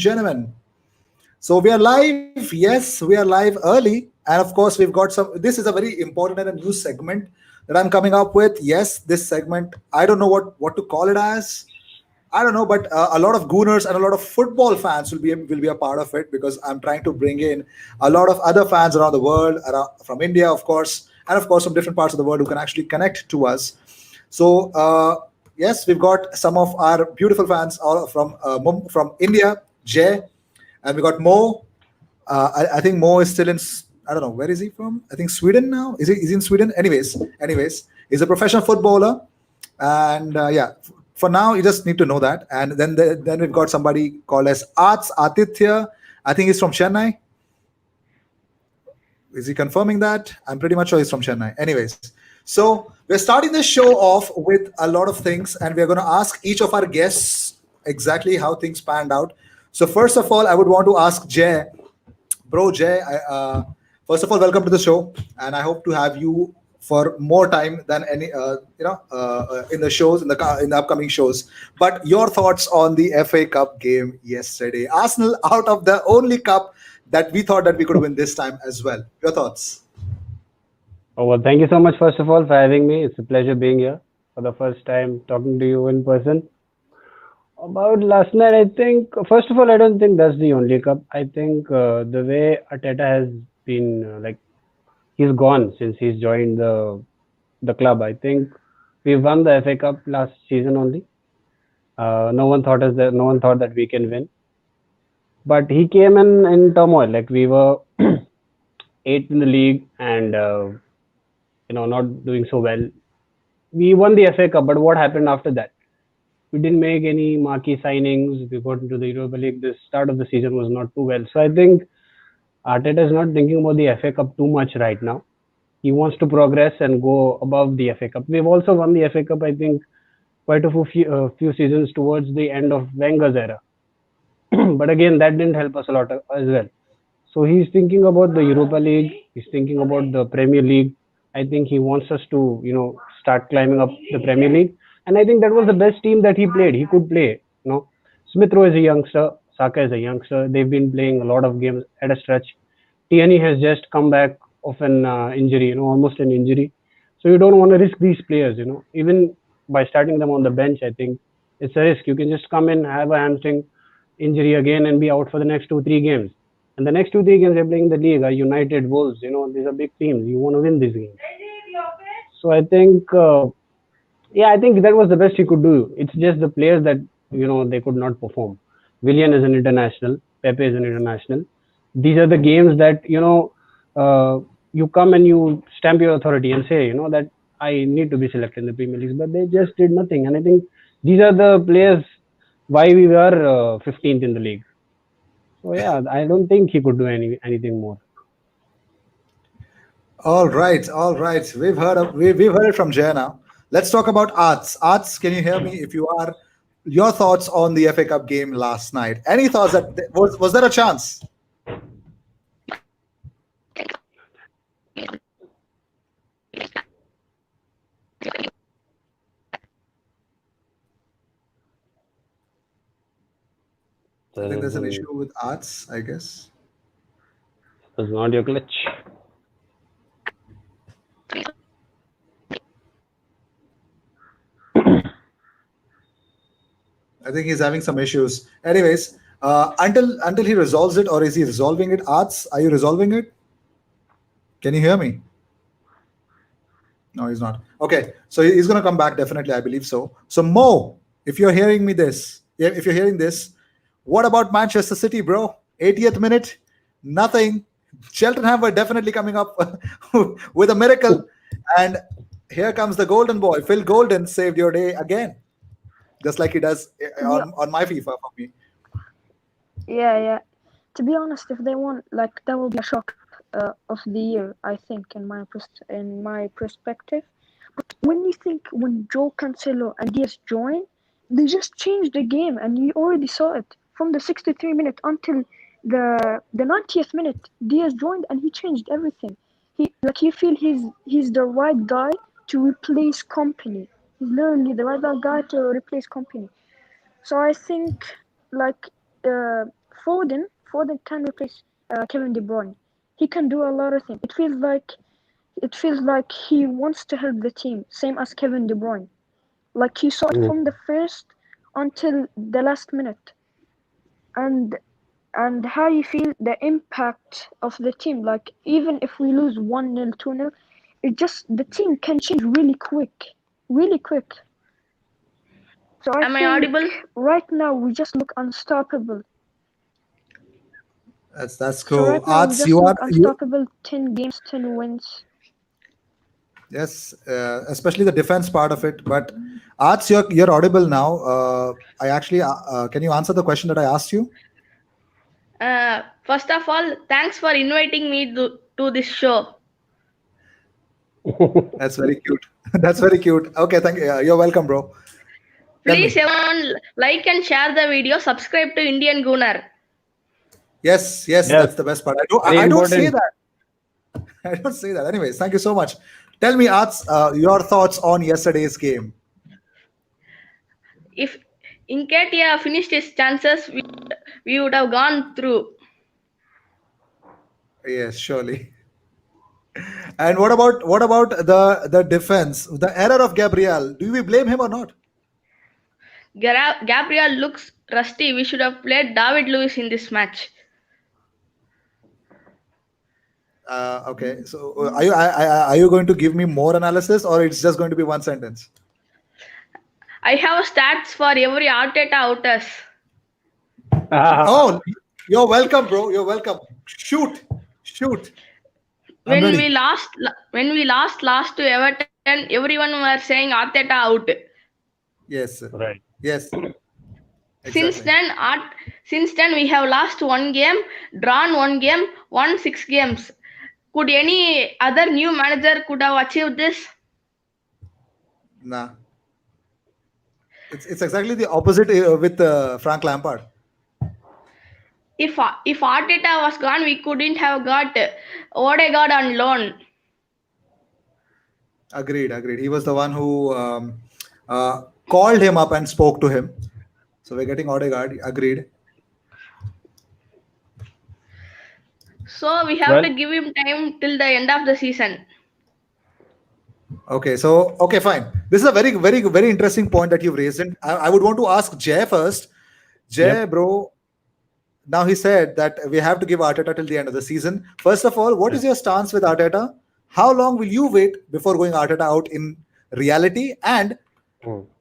gentlemen. So we are live. Yes, we are live early. And of course, we've got some. This is a very important and a new segment that I'm coming up with. Yes, this segment, I don't know what to call it as. I don't know, but a lot of gooners and a lot of football fans will be a part of it because I'm trying to bring in a lot of other fans around the world, from India, of course, and of course from different parts of the world who can actually connect to us. So yes, we've got some of our beautiful fans all from India, Jay, and we got Mo. I think Mo is still in. I don't know where is he from. I think Sweden now. Is he in Sweden? Anyways, he's a professional footballer, and yeah, for now you just need to know that. And then we've got somebody called as Arts Atithya. I think he's from Chennai. Is he confirming that? I'm pretty much sure he's from Chennai. Anyways, so we're starting this show off with a lot of things, and we're going to ask each of our guests exactly how things panned out. So first of all, I would want to ask Jay, bro. Jay, first of all, welcome to the show, and I hope to have you for more time than any, in the shows in the upcoming shows. But your thoughts on the FA Cup game yesterday? Arsenal out of the only cup that we thought that we could win this time as well. Your thoughts? Oh, well, thank you so much, first of all, for having me. It's a pleasure being here for the first time talking to you in person. About last night, I think, first of all, I don't think that's the only cup. I think the way Arteta has been, he's gone since he's joined the club. I think we won the FA Cup last season only. No one thought that we can win. But he came in turmoil. Like we were eighth in the league and not doing so well. We won the FA Cup, but what happened after that? We didn't make any marquee signings. We got into the Europa League. The start of the season was not too well. So I think Arteta is not thinking about the FA Cup too much right now. He wants to progress and go above the FA Cup. We've also won the FA Cup, I think, quite a few seasons towards the end of Wenger's era. But again, that didn't help us a lot as well. So he's thinking about the Europa League. He's thinking about the Premier League. I think he wants us to, start climbing up the Premier League. And I think that was the best team that he played. He could play. Smith Rowe is a youngster. Saka is a youngster. They've been playing a lot of games at a stretch. Tierney has just come back of an injury, almost an injury. So you don't want to risk these players, even by starting them on the bench. I think it's a risk. You can just come in, have a hamstring injury again, and be out for the next 2-3 games. And the next 2-3 games they're playing in the league are United, Wolves. These are big teams. You want to win these games. So I think, I think that was the best he could do. It's just the players that they could not perform. Willian is an international. Pepe is an international. These are the games that you come and you stamp your authority and say that I need to be selected in the Premier League. But they just did nothing. And I think these are the players why we were 15th in the league. So yeah, I don't think he could do anything more. All right, all right. We've heard it from Jay now. Let's talk about Arts. Arts, can you hear me? If you are, your thoughts on the FA Cup game last night? Any thoughts that was there a chance? I think there's an issue with Arts, I guess. It's not your glitch. I think he's having some issues. Anyways, until he resolves it, or is he resolving it? Arts, are you resolving it? Can you hear me? No, he's not. Okay, so he's gonna come back definitely. I believe so. So Mo, if you're hearing me this, if you're hearing this, what about Manchester City, bro? 80th minute, nothing. Cheltenham were definitely coming up with a miracle, and here comes the golden boy. Phil Golden saved your day again, just like he does Yeah, on my FIFA for me. yeah. To be honest, if they won, like that will be a shock of the year, I think, in my perspective. But when Joe Cancelo and Diaz joined, they just changed the game, and you already saw it from the 63 minute until the 90th minute. Diaz joined and he changed everything. You feel he's the right guy to replace Company. He's literally the right guy to replace Company. So I think like uh, Foden can replace Kevin De Bruyne. He can do a lot of things. It feels like he wants to help the team, same as Kevin De Bruyne. Like he saw it from the first until the last minute. And how you feel the impact of the team. Like even if we lose 1-0, 2-0, the team can change really quick. So I Am I think audible? right now we just look unstoppable. That's So cool. right now we Arts, just you look are you. unstoppable. 10 games, 10 wins. Yes, especially the defense part of it. But Arts, you're audible now. I actually can you answer the question that I asked you? First of all, thanks for inviting me to this show. That's very cute. That's very cute. Okay, thank you. You're welcome, bro. Tell Please, me. everyone, like and share the video. Subscribe to Indian Gunner. Yes, Yes, that's the best part. very I don't say important. that. I don't say that. Anyways, thank you so much. Tell me, Arts, your thoughts on yesterday's game. If Nketiah finished his chances, we would have gone through. Yes, surely. And what about the defense, the error of Gabriel? Do we blame him or not? Gabriel looks rusty. We should have played David Luiz in this match. Okay, so are you going to give me more analysis, or it's just going to be one sentence? I have stats for every Arteta outers. Oh, you're welcome, bro. You're welcome. Shoot. I'm When ready. we lost to Everton, everyone were saying Arteta out. Yes, Right. yes, Since exactly. then we have lost one game, drawn one game, won 6 games. Could any other new manager could have achieved this? Nah, it's exactly the opposite with Frank Lampard. If Arteta was gone, we couldn't have got Odegaard on loan. Agreed. He was the one who called him up and spoke to him. So we're getting Odegaard. Agreed. So we have Well, to give him time till the end of the season. Okay, so okay, fine. This is a very interesting point that you've raised, and I would want to ask Jay first. Jay, yep. bro. Now he said that we have to give Arteta till the end of the season. First of all, what is your stance with Arteta? How long will you wait before going Arteta out in reality? And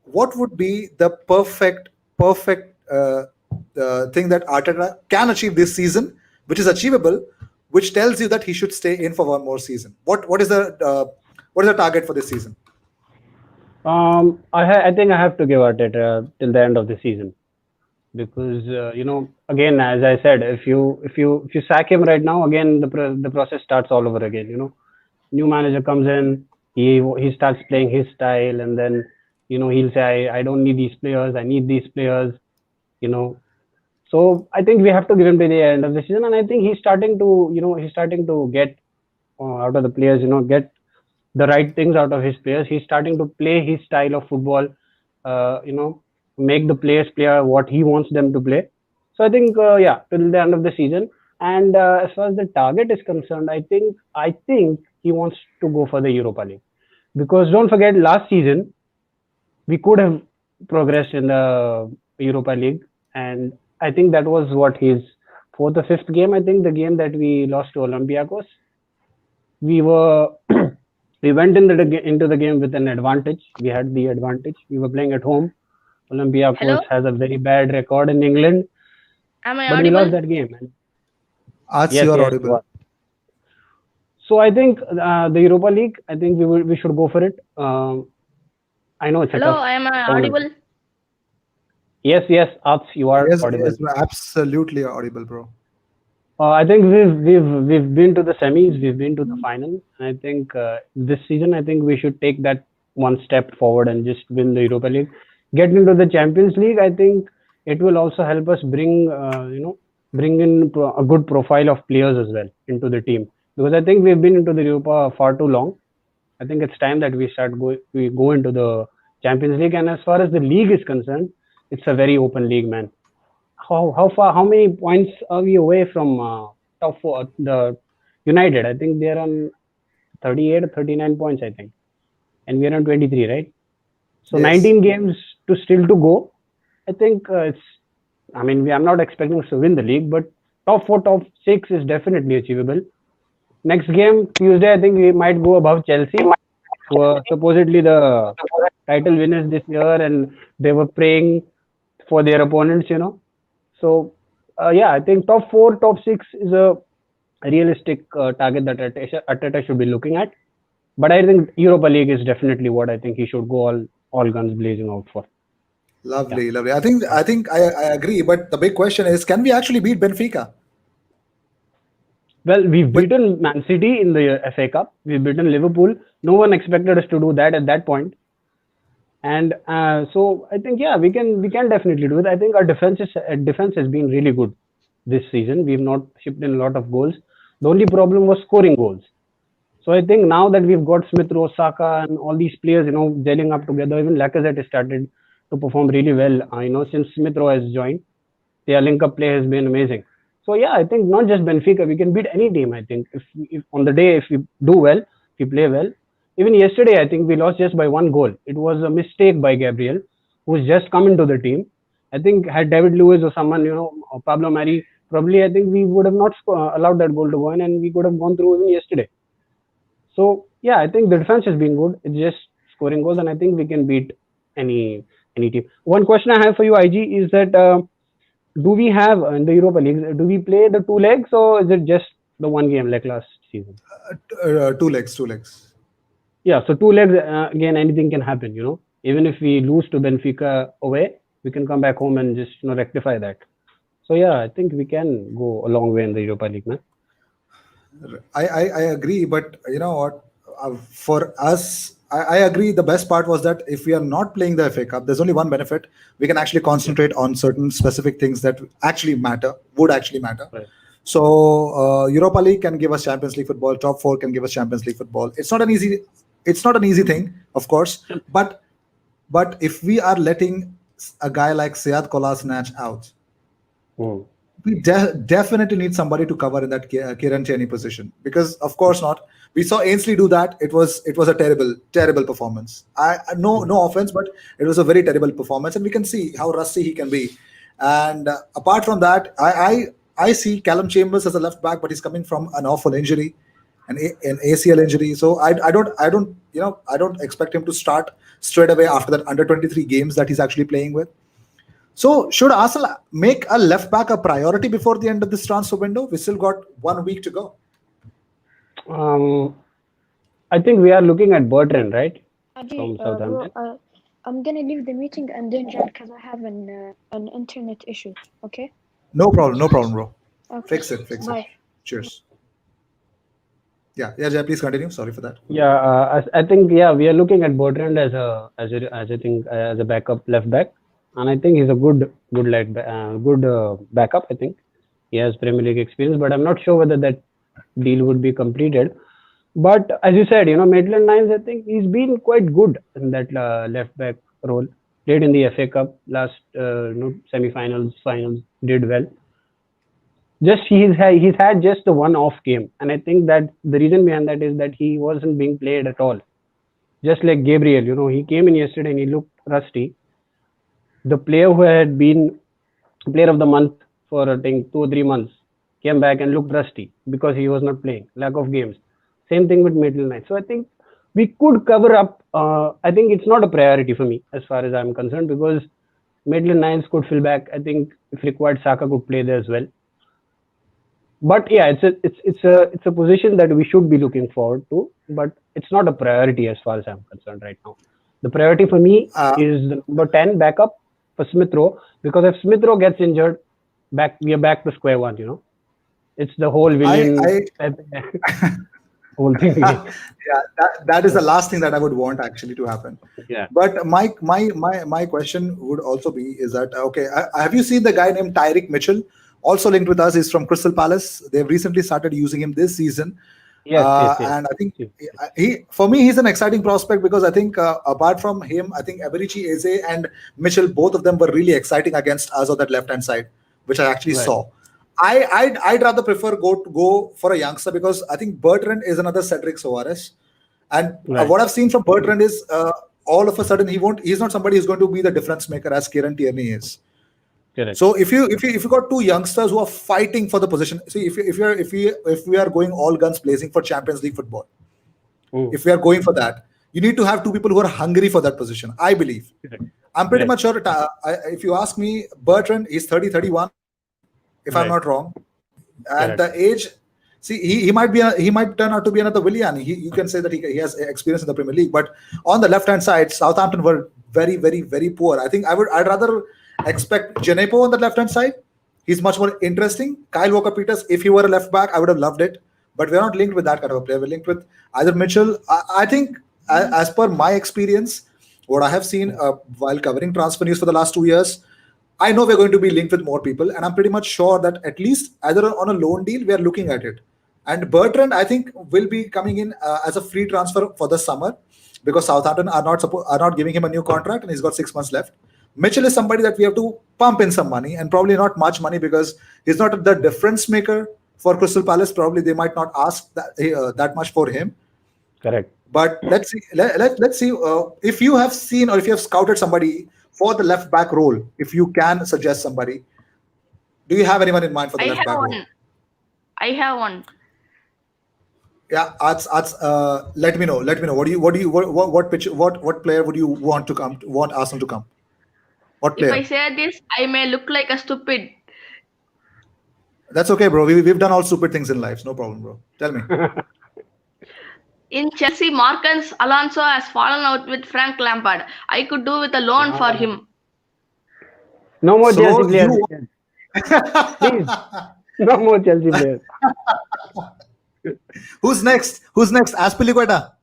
what would be the perfect thing that Arteta can achieve this season, which is achievable, which tells you that he should stay in for one more season? What is the target for this season? I think I have to give Arteta till the end of the season, because again, as I said, if you sack him right now, again the process starts all over again. New manager comes in, he starts playing his style, and then he'll say, I don't need these players, I need these players. So I think we have to give him to the end of the season, and I think he's starting to get out of the players, get the right things out of his players. He's starting to play his style of football, make the players play what he wants them to play. So I think, till the end of the season. And as far as the target is concerned, I think he wants to go for the Europa League, because don't forget, last season we could have progressed in the Europa League, and I think that was what his fourth or fifth game. I think the game that we lost to Olympiacos, we went into the game with an advantage. We had the advantage. We were playing at home. Olympiacos Hello? has a very bad record in England, Am I but we lost audible? that game. And Arts, yes, you are yes, you audible. are. So I think the Europa League, I think we should go for it. I know it's a Hello, tough am I opponent. audible? Yes, Ats, you are Yes, audible. absolutely audible, bro. I think we've been to the semis, we've been to the final. I think this season, I think we should take that one step forward and just win the Europa League. Get into the Champions League. I think it will also help us bring in a good profile of players as well into the team, because I think we've been into the Europa far too long. I think it's time that we go into the Champions League. And as far as the league is concerned, it's a very open league, man. how many points are we away from top four? The United, I think they're on 38 or 39 points, I think, and we're on 23, right? So Yes. 19 games to still to go. I think it's. I mean, I'm not expecting us to win the league, but top four, top six is definitely achievable. Next game Tuesday, I think we might go above Chelsea, who are supposedly the title winners this year, and they were praying for their opponents, So, yeah, I think top four, top six is a realistic target that Arteta should be looking at. But I think Europa League is definitely what I think he should go all guns blazing out for. Yeah. Lovely, lovely. I think I agree. But the big question is, can we actually beat Benfica? Well, we've With beaten Man City in the FA Cup. We've beaten Liverpool. No one expected us to do that at that point. And so I think we can definitely do it. I think our defense has been really good this season. We've not shipped in a lot of goals. The only problem was scoring goals. So I think now that we've got Smith Rowe, Saka, and all these players, gelling up together, even Lacazette has started to perform really well. Since Smith Rowe has joined, their link-up play has been amazing. So yeah, I think not just Benfica, we can beat any team. I think if on the day if we do well, if we play well. Even yesterday, I think we lost just by one goal. It was a mistake by Gabriel, who's just come into the team. I think had David Lewis or someone, or Pablo Mari, probably I think we would have not allowed that goal to go in, and we could have gone through even yesterday. So yeah, I think the defense has been good. It's just scoring goals, and I think we can beat any team. One question I have for you, IG, is that do we have in the Europa League? Do we play the two legs, or is it just the one game like last season? two legs, two legs. Yeah, so two legs again. Anything can happen. Even if we lose to Benfica away, we can come back home and just rectify that. So yeah, I think we can go a long way in the Europa League, man. I agree, but you know what? For us, I agree. The best part was that if we are not playing the FA Cup, there's only one benefit. We can actually concentrate on certain specific things that would actually matter. Right. So Europa League can give us Champions League football. Top four can give us Champions League football. It's not an easy thing, of course. But if we are letting a guy like Sead Kolasinac out, Mm. we definitely need somebody to cover in that Kieran Tierney position, because of course not. We saw Ainsley do that. It was a terrible performance. No offense, but it was a very terrible performance, and we can see how rusty he can be. And apart from that, I see Callum Chambers as a left back, but he's coming from an awful injury, an ACL injury. So I don't expect him to start straight away after that under 23 games that he's actually playing with. So should Arsenal make a left back a priority before the end of this transfer window? We still got 1 week to go. I think we are looking at Bertrand, right? Ajay, From Southampton. bro, I'm gonna leave the meeting and then join because I have an internet issue. Okay. No problem, bro. Okay. Fix it. Bye. Cheers. Yeah, Jay, please continue. Sorry for that. Yeah, I think we are looking at Bertrand as a backup left back, and I think he's a good backup. I think he has Premier League experience, but I'm not sure whether that deal would be completed. But as you said, Maitland-Niles, I think he's been quite good in that left back role. Played in the FA Cup last semi-finals, finals, did well. Just he's had just the one off game, and I think that the reason behind that is that he wasn't being played at all. Just like Gabriel, he came in yesterday and he looked rusty. The player who had been player of the month for I think 2 or 3 months came back and looked rusty because he was not playing, lack of games. Same thing with Maitland-Niles. So I think we could cover up. I think it's not a priority for me as far as I'm concerned, because Maitland-Niles could fill back. I think if required, Saka could play there as well. But yeah, it's a position that we should be looking forward to, but it's not a priority as far as I'm concerned right now. The priority for me is the number 10 backup for Smith Rowe, because if Smith Rowe gets injured, we are back to square one. It's the whole Willian whole thing. Yeah, that is the last thing that I would want actually to happen. Yeah. But my question would also be is that okay? Have you seen the guy named Tyreek Mitchell? Also linked with us, is from Crystal Palace. They've recently started using him this season. Yes. And I think for me, he's an exciting prospect, because I think apart from him, I think Eberici, Eze and Mitchell, both of them were really exciting against us on that left-hand side. which I actually Right. saw. I'd rather prefer go for a youngster because I think Bertrand is another Cedric Soares, and Right. what I've seen from Bertrand is all of a sudden he's not somebody who's going to be the difference maker as Kieran Tierney is. Correct. So if you got two youngsters who are fighting for the position, see if we are going all guns blazing for Champions League football, Mm. if we are going for that, you need to have two people who are hungry for that position. I believe. Correct. I'm pretty Right. much sure. If you ask me, Bertrand is 30, 31, if I'm Right. not wrong, and Correct. the age. See, he might turn out to be another Willian. You can say that he has experience in the Premier League, but on the left hand side, Southampton were very, very, very poor. I think I'd rather expect Genepo on the left hand side. He's much more interesting. Kyle Walker-Peters, if he were a left back, I would have loved it. But we're not linked with that kind of a player. We're linked with either Mitchell. I think, as per my experience, what I have seen while covering transfer news for the last 2 years, I know we're going to be linked with more people, and I'm pretty much sure that at least either on a loan deal, we are looking at it. And Bertrand, I think, will be coming in as a free transfer for the summer because Southampton are not giving him a new contract, and he's got 6 months left. Mitchell is somebody that we have to pump in some money, and probably not much money because he's not the difference maker for Crystal Palace. Probably they might not ask that much for him. Correct. But let's see. Let's see if you have seen or if you have scouted somebody for the left back role. If you can suggest somebody, do you have anyone in mind for the I left have back role? one. I have one. Yeah, let me know. Let me know. What player would you want Arsenal to come? What If I player? say this, I may look like a stupid. That's okay, bro. We've done all stupid things in life. No problem, bro. Tell me. In Chelsea, Marcus Alonso has fallen out with Frank Lampard. I could do with a loan for him. No more So Chelsea players. you Please. No more Chelsea players. Who's next? Who's next? Aspilicueta.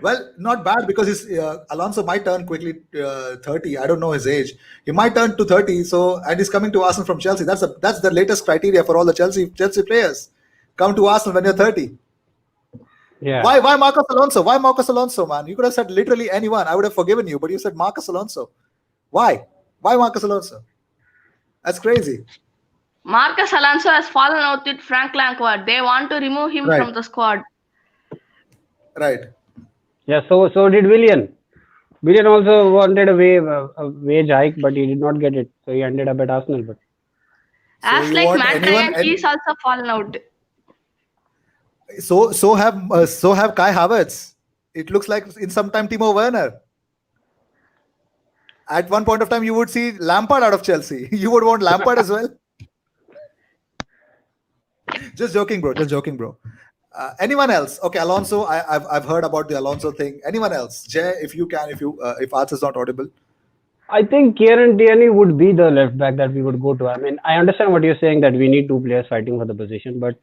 Well, not bad because Alonso might turn quickly 30. I don't know his age. He might turn to 30. So and he's coming to Arsenal from Chelsea. That's the latest criteria for all the Chelsea players. Come to Arsenal when you're 30. Yeah. Why Marcus Alonso? Why Marcus Alonso, man? You could have said literally anyone. I would have forgiven you, but you said Marcus Alonso. Why? Why Marcus Alonso? That's crazy. Marcus Alonso has fallen out with Frank Lampard. They want to remove him Right. from the squad. Right. Yeah. So did Willian. Willian also wanted a wage hike, but he did not get it. So he ended up at Arsenal. But As you like want Mandarin, he's also fallen out. So have Kai Havertz. It looks like in some time Timo Werner. At one point of time, you would see Lampard out of Chelsea. You would want Lampard as well. Just joking, bro. Just joking, bro. Anyone else? Okay, Alonso. I've heard about the Alonso thing. Anyone else? Jay, if you can, if Arts is not audible. I think Kieran Tierney would be the left back that we would go to. I mean, I understand what you're saying that we need two players fighting for the position, but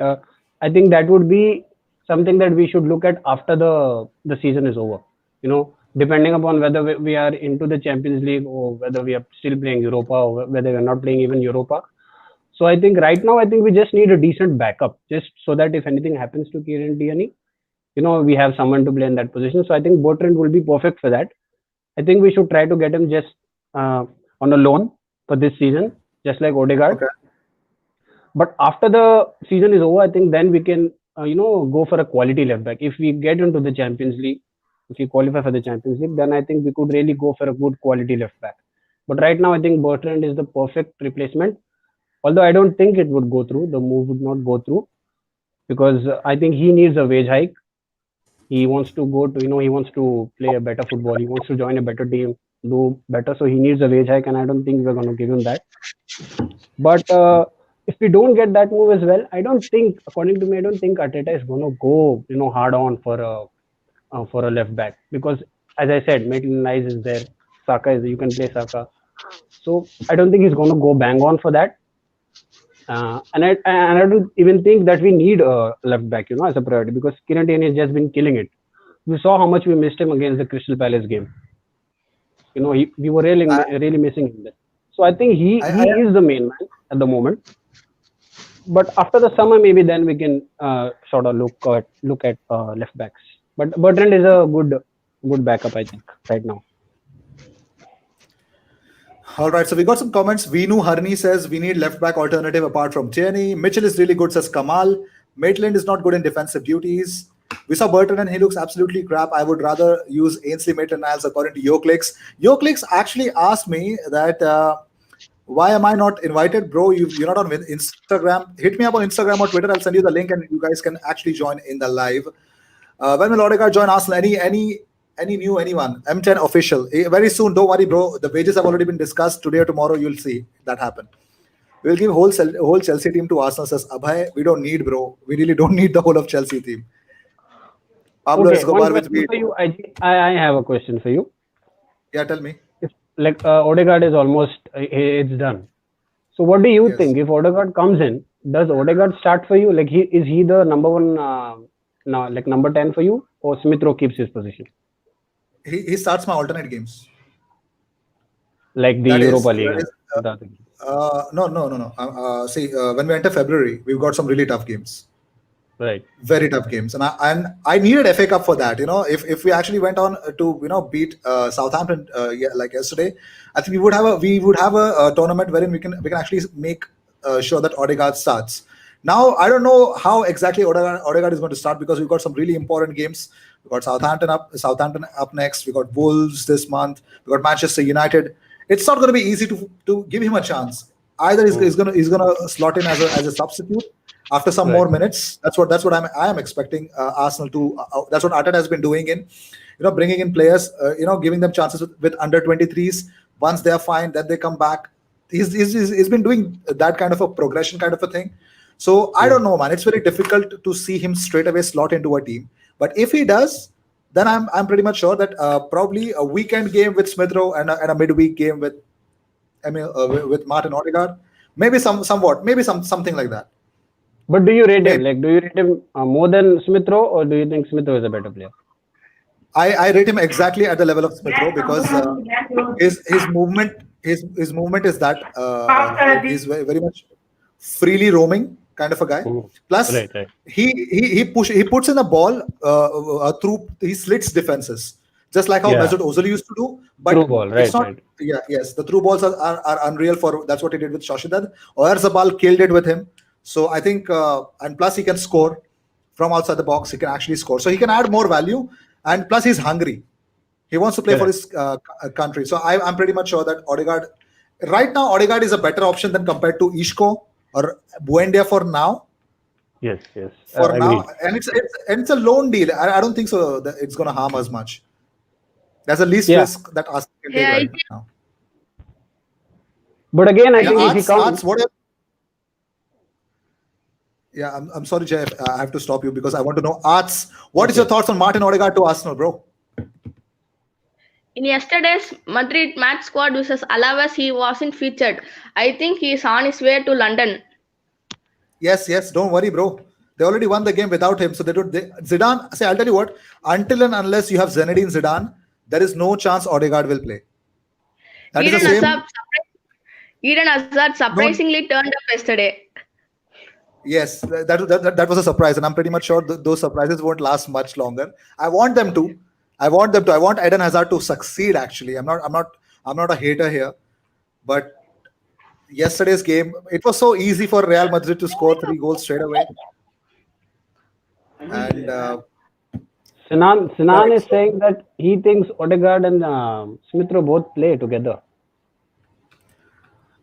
I think that would be something that we should look at after the season is over. You know, depending upon whether we are into the Champions League or whether we are still playing Europa or whether we're not playing even Europa. So I think right now, I think we just need a decent backup just so that if anything happens to Kieran Tierney, you know, we have someone to play in that position. So I think Bertrand will be perfect for that. I think we should try to get him just on a loan for this season, just like Odegaard. Okay. But after the season is over, I think then we can, go for a quality left back. If we get into the Champions League, if we qualify for the Champions League, then I think we could really go for a good quality left back. But right now, I think Bertrand is the perfect replacement. Although I don't think it would go through, the move would not go through because I think he needs a wage hike. He wants to go to, he wants to play a better football. He wants to join a better team, do better. So he needs a wage hike, and I don't think we're going to give him that. But if we don't get that move as well, according to me, I don't think Arteta is going to go, hard on for a left back because, as I said, Maitland-Niles is there, you can play Saka. So I don't think he's going to go bang on for that. And I don't even think that we need a left back, as a priority because Kieran Tierney has just been killing it. We saw how much we missed him against the Crystal Palace game. We were really missing him there. So I think he is the main man at the moment. But after the summer, maybe then we can sort of look at left backs. But Bertrand is a good backup, I think, right now. All right, so we got some comments. Veenu Harni says we need left back alternative apart from Tierney. Mitchell is really good, says Kamal. Maitland is not good in defensive duties. We saw Burton and he looks absolutely crap. I would rather use Ainsley Maitland-Niles according to Yoclix. Yoclix actually asked me that why am I not invited? Bro, you're not on Instagram. Hit me up on Instagram or Twitter. I'll send you the link and you guys can actually join in the live. When will Odegaard join Arsenal? Anyone? M10 official. Very soon. Don't worry, bro. The wages have already been discussed. Today or tomorrow, you'll see that happen. We'll give whole Chelsea team to Arsenal, says Abhay. We don't need, bro. We really don't need the whole of Chelsea team. Pablo Escobar with me. For you, I have a question for you. Yeah, tell me. Like Odegaard is almost it's done. So what do you think if Odegaard comes in? Does Odegaard start for you? Like is he the number one now, like number 10 for you, or Smith Rowe keeps his position? He starts my alternate games. Like the Europa League. No. See, when we enter February, we've got some really tough games. Right. Very tough games, and I needed FA Cup for that. If we actually went on to beat Southampton like yesterday, I think we would have a tournament wherein we can actually make sure that Odegaard starts. Now I don't know how exactly Odegaard is going to start because we've got some really important games. We've got Southampton up next. We got Wolves this month. We got Manchester United. It's not going to be easy to give him a chance. Either he's going to slot in as a substitute after some more minutes. That's what I am expecting Arsenal to. That's what Arteta has been doing in, bringing in players, giving them chances with under 23s. Once they are fine, then they come back. He's been doing that kind of a progression kind of a thing. So I don't know, man. It's very difficult to see him straight away slot into a team. But if he does, then I'm pretty much sure that probably a weekend game with Smith Rowe and a midweek game with Martin Odegaard, maybe something like that. But do you rate him? Like, do you rate him more than Smith Rowe, or do you think Smith Rowe is a better player? I rate him exactly at the level of Smith Rowe because his movement is that he's very much freely roaming kind of a guy. Plus, he puts in a ball through, he slits defenses, just like how Mesut Ozil used to do. But through ball, it's not. Yes, the through balls are unreal. That's what he did with Sociedad. Oyarzabal killed it with him. So I think, and plus he can score from outside the box. He can actually score, so he can add more value. And plus he's hungry. He wants to play for his country. So I'm pretty much sure that Odegaard is a better option than compared to Isco or Buendia for now. Yes. For now, and it's a loan deal. I don't think so that it's going to harm us much. That's the least risk that Arsenal can take right now. But again, I think if he comes. I'm sorry, Jay. I have to stop you because I want to know, Arts, what is your thoughts on Martin Odegaard to Arsenal, bro? In yesterday's Madrid match squad versus Alaves, he wasn't featured. I think he is on his way to London. Yes. Don't worry, bro. They already won the game without him. So Zidane, say, I'll tell you what, until and unless you have Zinedine Zidane, there is no chance Odegaard will play. Eden Hazard surprisingly turned up yesterday. Yes, that was a surprise, and I'm pretty much sure those surprises won't last much longer. I want them to. I want Eden Hazard to succeed. Actually, I'm not a hater here, but yesterday's game, it was so easy for Real Madrid to score 3 goals straight away. And Sinan is saying that he thinks Odegaard and Smith Rowe both play together.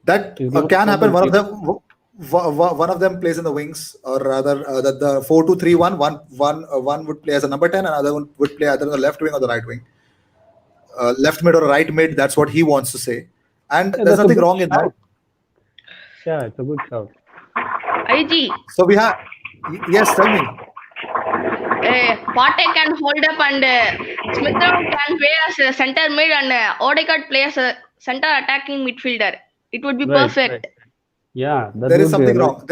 That can happen. One of them plays in the wings, or rather, the 4-2-3-1. One would play as a number 10, and another one would play either on the left wing or the right wing. Left mid or right mid. That's what he wants to say, and there's nothing wrong in that. Yeah, it's a good shout. IG. So we have. Yes, tell me. Partey can hold up, and Smith Rowe can play as a center mid, and Odegaard play as a center attacking midfielder. It would be perfect. Right. Yeah, there is something wrong.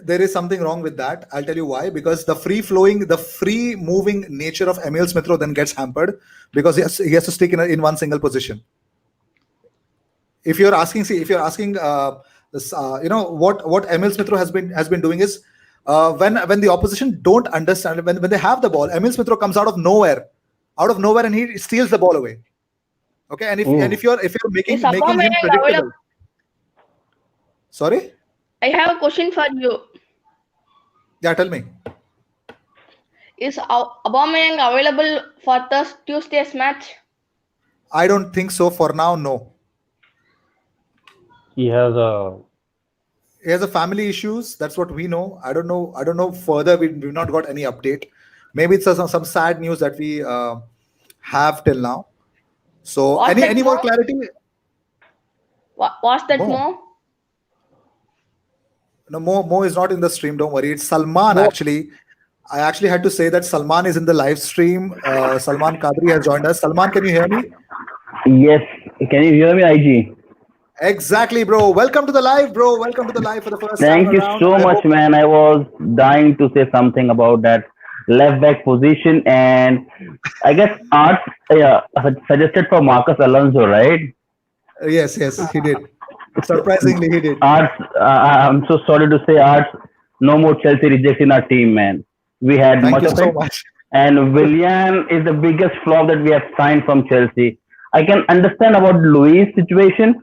There is something wrong with that. I'll tell you why. Because the free moving nature of Emil Smith Rowe then gets hampered because he has to stick in one single position. If you're asking, what Emil Smith Rowe has been doing is when the opposition don't understand, when they have the ball, Emil Smith Rowe comes out of nowhere, and he steals the ball away. Okay, and Ooh. if you're making Is making him Aubameyang predictable. available? Sorry? I have a question for you. Yeah, tell me. Is Aubameyang available for Tuesday's match? I don't think so for now. No, He has a he has a family issues. That's what we know. I don't know. I don't know further. We've not got any update. Maybe it's some sad news that we have till now. So Was that any more more? clarity? Was that Mo. more? No, Mo is not in the stream. Don't worry. It's Salman Mo. actually. I actually had to say that Salman is in the live stream. Salman Kadri has joined us. Salman, can you hear me? Yes. Can you hear me, IG? Exactly, bro. Welcome to the live, bro. Welcome to the live for the first time Thank you around. so I much, hope. man. I was dying to say something about that left back position, and I guess Art suggested for Marcus Alonso, right? Yes, he did. Surprisingly, he did. Art, I'm so sorry to say, Art, no more Chelsea rejects in our team, man. We had Thank much you of so it, much. and Willian is the biggest flop that we have signed from Chelsea. I can understand about Luis' situation.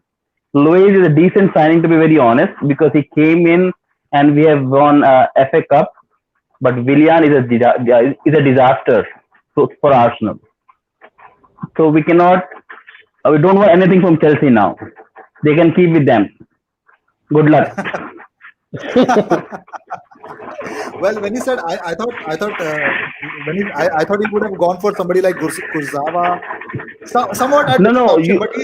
Luis is a decent signing, to be very honest, because he came in and we have won FA Cup. But Willian is a disaster for Arsenal. So we cannot, we don't want anything from Chelsea now. They can keep with them. Good luck. Well, when he said, I thought, I thought he would have gone for somebody like Kurzawa, somewhat a No, decent no, option, but he,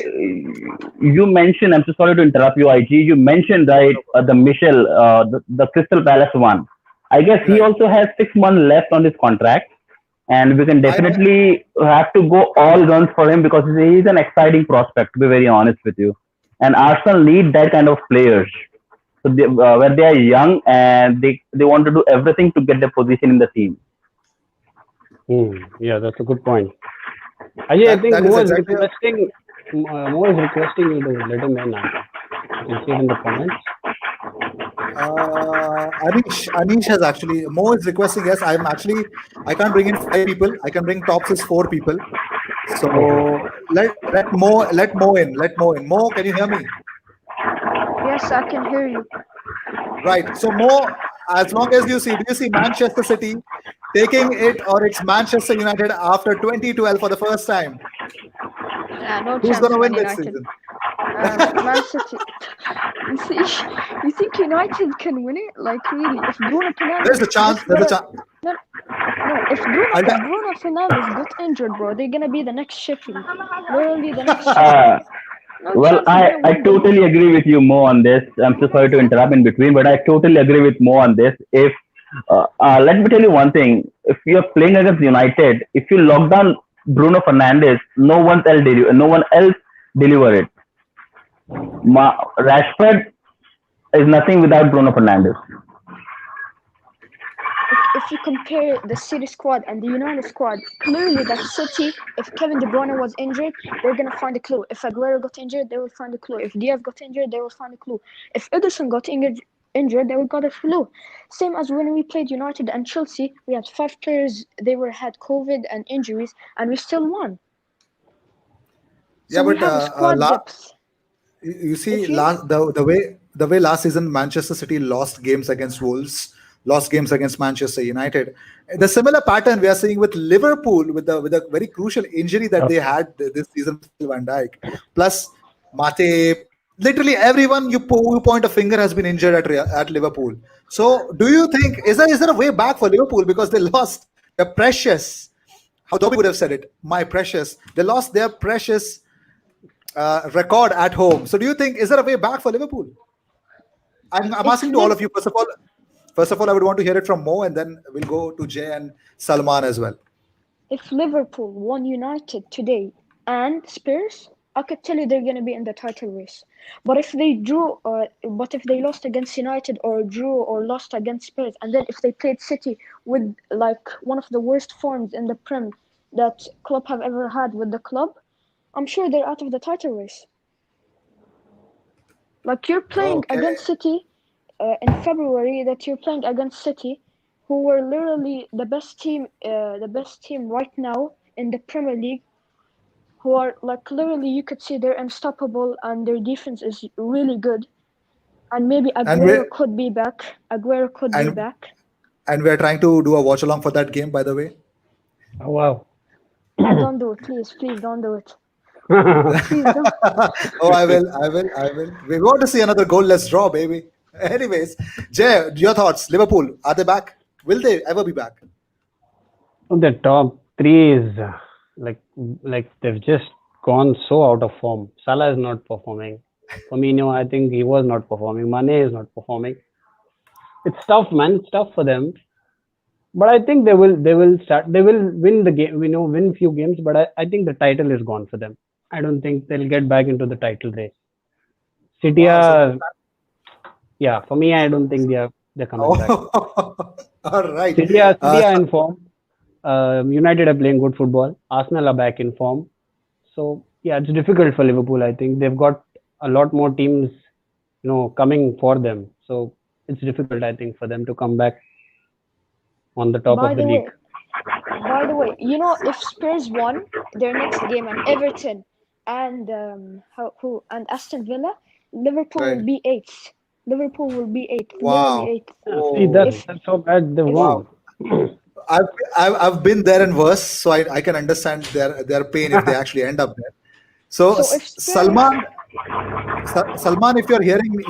you mentioned. I'm so sorry to interrupt you, IG. You mentioned right the Michel, the Crystal Palace one. I guess he right. also has 6 months left on his contract, and we can I definitely have to go all guns for him because he's an exciting prospect. To be very honest with you, and Arsenal need that kind of players. So where they are young and they want to do everything to get their position in the team. Yeah, that's a good point. Ajay, I think that is exactly. Mo is requesting you to let him in. You can see it in the comments. Anish has actually. Mo is requesting. Yes, I can't bring in 5 people. I can bring tops is 4 people. So let Mo in. Let Mo in. Mo, can you hear me? Yes, I can hear you. Right. So Mo, as long as do you see Manchester City taking it, or it's Manchester United after 2012 for the first time? No Who's chance, gonna win Man this United. season? Man City. You think United can win it? Like really? If Bruno Fernandes There's a chance. There's a chance. no, if Bruno Fernandes got injured, bro, they're gonna be the next Sheffield. Literally the next Sheffield. No Well, chance they're gonna I win the totally league. agree with you, Mo, on this. I'm so sorry to interrupt in between, but I totally agree with Mo on this. If let me tell you one thing: if you're playing against United, if you lock down Bruno Fernandes, no one else deliver it. Rashford is nothing without Bruno Fernandes. If you compare the City squad and the United squad, clearly that City, if Kevin De Bruyne was injured, they're gonna find a clue. If Aguero got injured, they will find a clue. If Diaz got injured, they will find a clue. If Ederson got injured, they will got a clue. Same as when we played United and Chelsea, we had 5 players. They had COVID and injuries, and we still won. So Yeah, we but have a squad depth. you see, If you the way last season Manchester City lost games against Wolves, lost games against Manchester United. The similar pattern we are seeing with Liverpool, with a very crucial injury that they had this season, Virgil van Dijk, plus Mate. Literally everyone you point a finger has been injured at Liverpool. So, do you think is there a way back for Liverpool because they lost the precious? How Dobby would have said it, my precious. They lost their precious record at home. So, do you think is there a way back for Liverpool? I'm if asking to all Liv- of you. First of all, I would want to hear it from Mo, and then we'll go to Jay and Salman as well. if Liverpool won United today and Spurs, I could tell you they're gonna be in the title race. But if they lost against United or drew or lost against Spurs, and then if they played City with like one of the worst forms in the Prem that Klopp have ever had with the club, I'm sure they're out of the title race. Like you're playing Okay. against City in February, that you're playing against City, who were literally the best team right now in the Premier League. who are like literally you could see they're unstoppable and their defense is really good. And maybe And we Aguero could be back. Aguero could be and back. and we're trying to do a watch along for that game, by the way. Oh, wow. Don't do it, please. Please don't do it. Please don't. Oh, I will. We want to see another goalless draw, baby. Anyways, Jay, your thoughts? Liverpool, are they back? Will they ever be back? The top three is like they've just gone so out of form. Salah is not performing. Firmino, I think he was not performing. Mane is not performing. It's tough, man. It's tough for them. But I think they will win the game. Win few games. But I think the title is gone for them. I don't think they'll get back into the title race. City Wow, are, yeah. For me, I don't think they're coming back. all right. City are in form. United are playing good football. Arsenal are back in form. So yeah, it's difficult for Liverpool. I think they've got a lot more teams, coming for them. So it's difficult, I think, for them to come back on the top By of the the league. way, if Spurs won their next game and Everton and and Aston Villa, Liverpool will Right. be eighth. Liverpool will be eighth. Wow. Literally eighth. See, that's Oh, so bad. They've wow. won. I've been there and worse, so I can understand their pain if they actually end up there. So So if Spurs, Salman, if you're hearing me,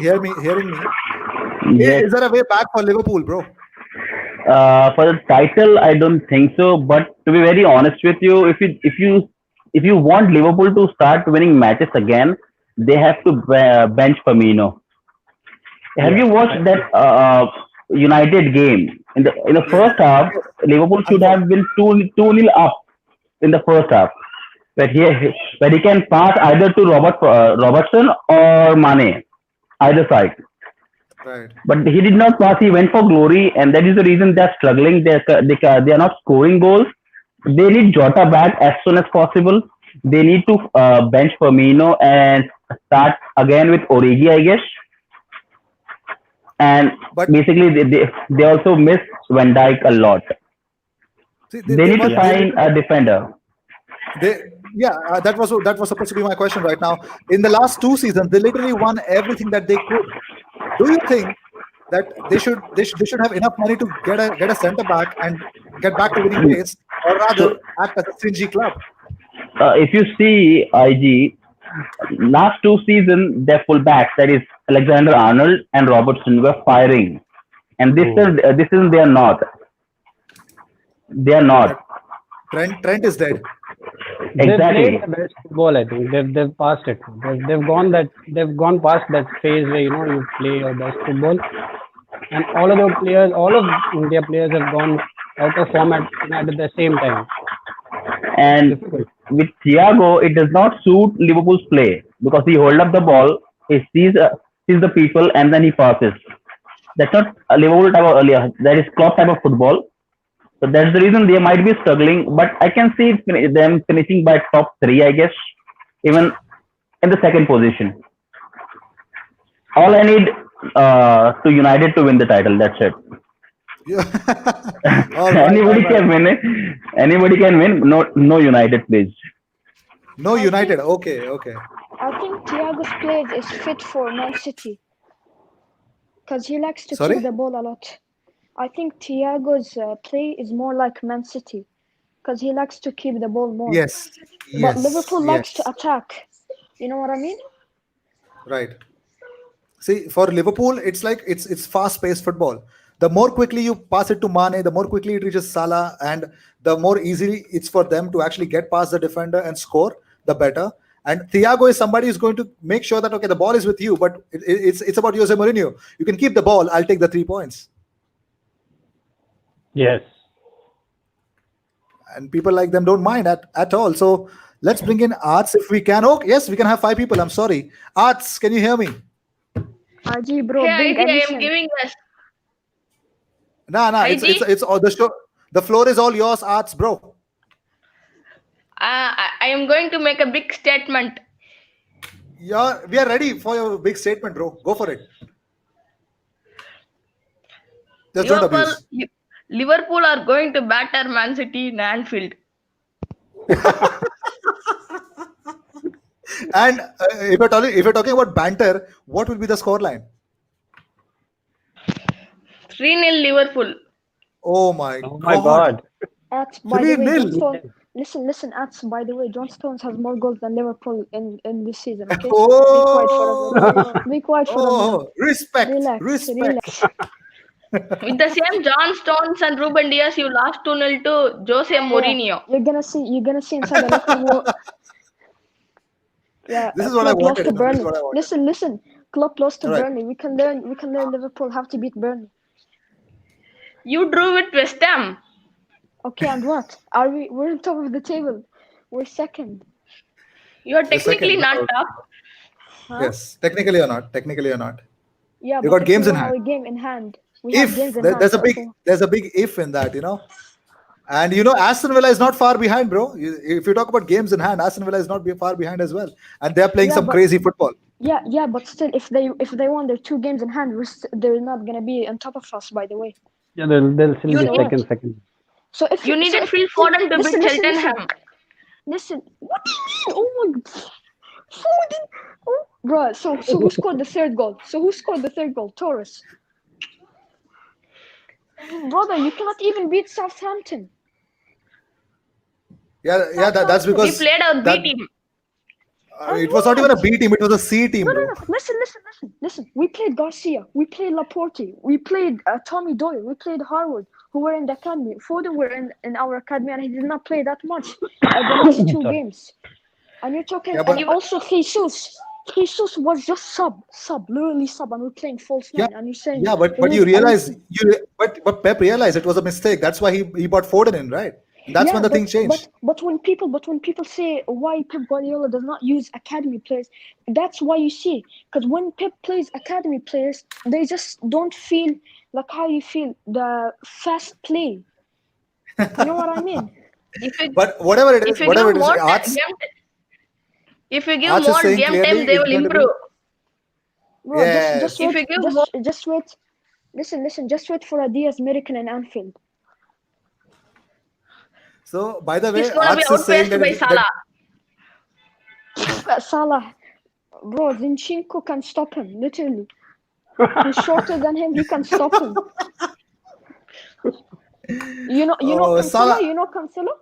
Yes. is there a way back for Liverpool, bro? For the title, I don't think so. But to be very honest with you, if you want Liverpool to start winning matches again, they have to bench Firmino. Have Yeah. you watched that United game? In the first half, Liverpool should have been 2-0 up in the first half, where he can pass either to Robertson or Mane, either side. Right. But he did not pass. He went for glory, and that is the reason they're struggling. They are not scoring goals. They need Jota back as soon as possible. They need to bench Firmino and start again with Origi, I guess. And But basically, they also miss Van Dijk a lot. see, They need to sign a defender. that was supposed to be my question right now. In the last 2 seasons, they literally won everything that they could. Do you think that they should have enough money to get a centre back and get back to winning ways, or rather act as a stingy club? If you see IG, last 2 seasons, their fullbacks, that is Alexander Arnold and Robertson, were firing. And this season, they are not. They are not. Trent is dead. They've Exactly. played the best football. I think they've passed it. They've gone past that phase where you play your best football, and all of India players have gone out of form at the same time. And Difficult. with Thiago, it does not suit Liverpool's play because he hold up the ball, he sees the people, and then he passes. That's not a Liverpool type of earlier. That is Klopp type of football. So that's the reason they might be struggling. But I can see them finishing by top 3, I guess, even in the second position. All I need to United to win the title. That's it. Yeah. All right, Anybody all right. can win it. Anybody can win. No United, please. No United. Okay. I think Thiago's play is fit for Man City because he likes to Sorry? keep the ball a lot. I think Thiago's play is more like Man City because he likes to keep the ball more. Yes. But Liverpool likes Yes. to attack. You know what I mean? Right. See, for Liverpool, it's like it's fast-paced football. The more quickly you pass it to Mane, the more quickly it reaches Salah, and the more easily it's for them to actually get past the defender and score, the better. And Thiago is somebody who's going to make sure that okay, the ball is with you, but it's about Jose Mourinho. You can keep the ball. I'll take the 3 points. Yes. And people like them don't mind at all. So let's bring in Arts if we can. Oh, yes, we can have 5 people. I'm sorry. Arts, can you hear me? IG bro, Hey, bring I am addition. giving us. Nah, it's all the show. The floor is all yours, Arts, bro. I am going to make a big statement. Yeah, we are ready for your big statement, bro. Go for it. Just don't Liverpool, abuse. Liverpool are going to batter Man City in Anfield. And if you're talking about banter, what will be the scoreline? 3-0 Liverpool. Oh my Oh my God! God. By the way, 3-0. John Stones. Listen. By the way, John Stones has more goals than Liverpool in this season. Okay, Oh, be quiet for a minute. respect. Relax. With the same John Stones and Ruben Dias, you lost 2-0 to Jose Mourinho. You're gonna see inside the locker room. Yeah, This is what I Klopp lost wanted. to This is Burnley. what I wanted. Listen. Klopp lost to All right. Burnley. We can learn Liverpool how to beat Burnley. You drew with West Ham. Okay, and what? We're on top of the table. We're second. You are technically second. not top. Huh? Yes, technically or not. Yeah, You but got games if in we have hand. a game in hand, we have If games in there's hand. a big if in that, And Aston Villa is not far behind, bro. If you talk about games in hand, Aston Villa is not far behind as well, and they're playing some crazy football. Yeah, but still, if they won their 2 games in hand, they're not gonna be on top of us. By the way. Yeah, they'll still You be need- second. So if You needed Phil Foden to beat Cheltenham. Listen, what do you mean? Oh my God. Foden. Oh, bro, so who scored the third goal? Torres. Brother, you cannot even beat Southampton. Yeah, that's We because played our B team. it was not even a B team; it was a C team, No. bro. Listen. We played Garcia. We played Laporte. We played Tommy Doyle. We played Harwood, who were in the academy. Foden were in our academy, and he did not play that much at the last 2 games. And you're talking, and also Jesus. Jesus was just literally sub, and we're playing false nine. And you're saying, but you realize but Pep realized it was a mistake. That's why he bought Foden in, right? And that's when the thing changed. But when people say why Pep Guardiola does not use academy players, that's why you see. Because when Pep plays academy players, they just don't feel like how you feel the fast play. You know what I mean? But whatever it is, If you give Arts is more saying game clearly time, they it's will going to be- improve. Bro, Yes. just If you wait. give Just wait. Listen. Just wait for a Diaz miracle in Anfield. So, by the way, He's gonna be Arts is saying outpaced by Salah. Salah, bro, Zinchenko can stop him. Literally, he's shorter than him. He can stop him. You know Cancelo. Salah. You know Cancelo.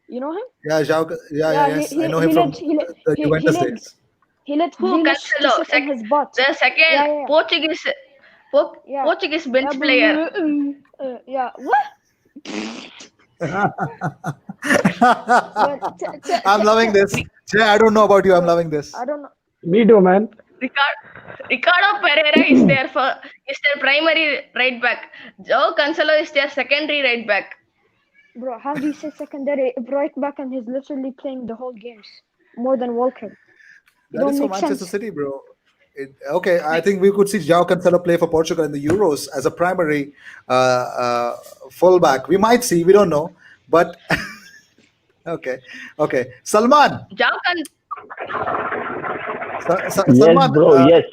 You know him. Yeah, yes, I know him from the Juventus days. He let Who Grealish to Cancelo? sit on his butt. The second Yeah. Portuguese bench player. Yeah. What? I'm loving this. Jay, I don't know about you. I'm loving this. I don't know. Me too, man. Ricardo Pereira is their primary right back. Joe Cancelo is their secondary right back. Bro, how do you say secondary right back and he's literally playing the whole games more than Walker? That is for Manchester City, bro. Okay, I think we could see João Cancelo play for Portugal in the Euros as a primary fullback. We might see, we don't know. But okay. Salman. Yes, bro. Yes.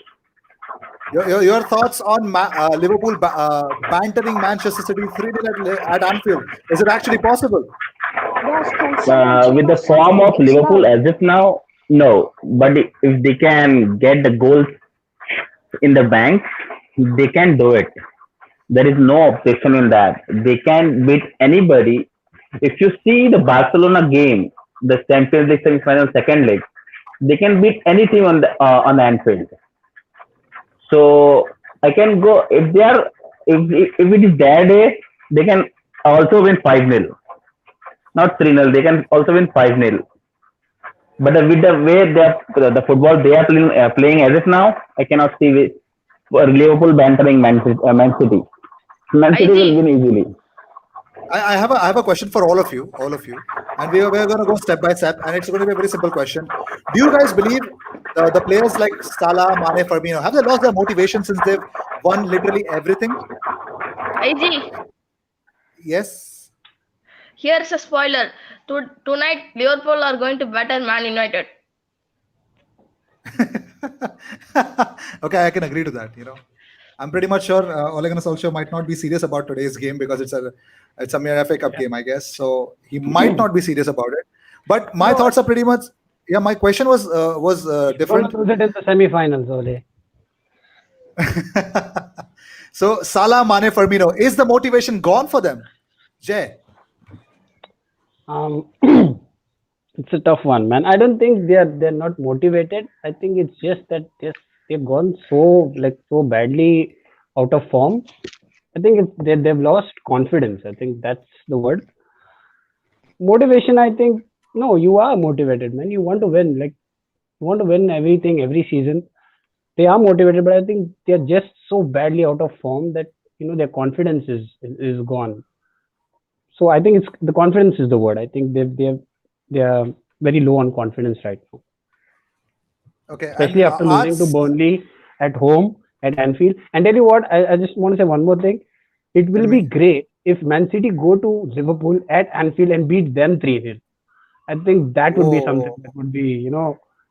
Your thoughts on Liverpool bantering Manchester City 3-0 at Anfield? Is it actually possible? With the form of Liverpool as of now, no. But if they can get the goals in the bank, they can do it. There is no objection in that. They can beat anybody. If you see the Barcelona game, the Champions League semi-final second leg, they can beat any team on the Anfield. So I can go if it is their day, they can also win 5-0. Not 3-0. They can also win 5-0. But with the way the football they are playing as of now, I cannot see Liverpool bantering Man City. Man City will win easily. I have a question for all of you, and we're going to go step by step, and it's going to be a very simple question. Do you guys believe the players like Salah, Mane, Firmino have they lost their motivation since they've won literally everything? IG. Yes. Here's a spoiler. Tonight, Liverpool are going to batter Man United. Okay, I can agree to that. I'm pretty much sure Ole Gunnar Solskjaer might not be serious about today's game because it's a mere FA Cup game, I guess. So he might not be serious about it. But my thoughts are pretty much Yeah, my question was different. Don't lose it in the semi-finals, Ole. So Salah, Mane, Firmino, is the motivation gone for them? Jay. It's a tough one, man. I don't think they're not motivated. I think it's just that they've gone so badly out of form. I think they've lost confidence. I think that's the word. Motivation. I think no, you are motivated, man. You want to win. Like you want to win everything every season. They are motivated, but I think they're just so badly out of form that their confidence is gone. So I think it's the confidence is the word. I think they are very low on confidence right now, Okay, and especially after losing to Arts. Burnley at home at Anfield. And tell you what, I just want to say one more thing. It will Tell be me. great if Man City go to Liverpool at Anfield and beat them 3-0. I think that would be something Whoa. that would be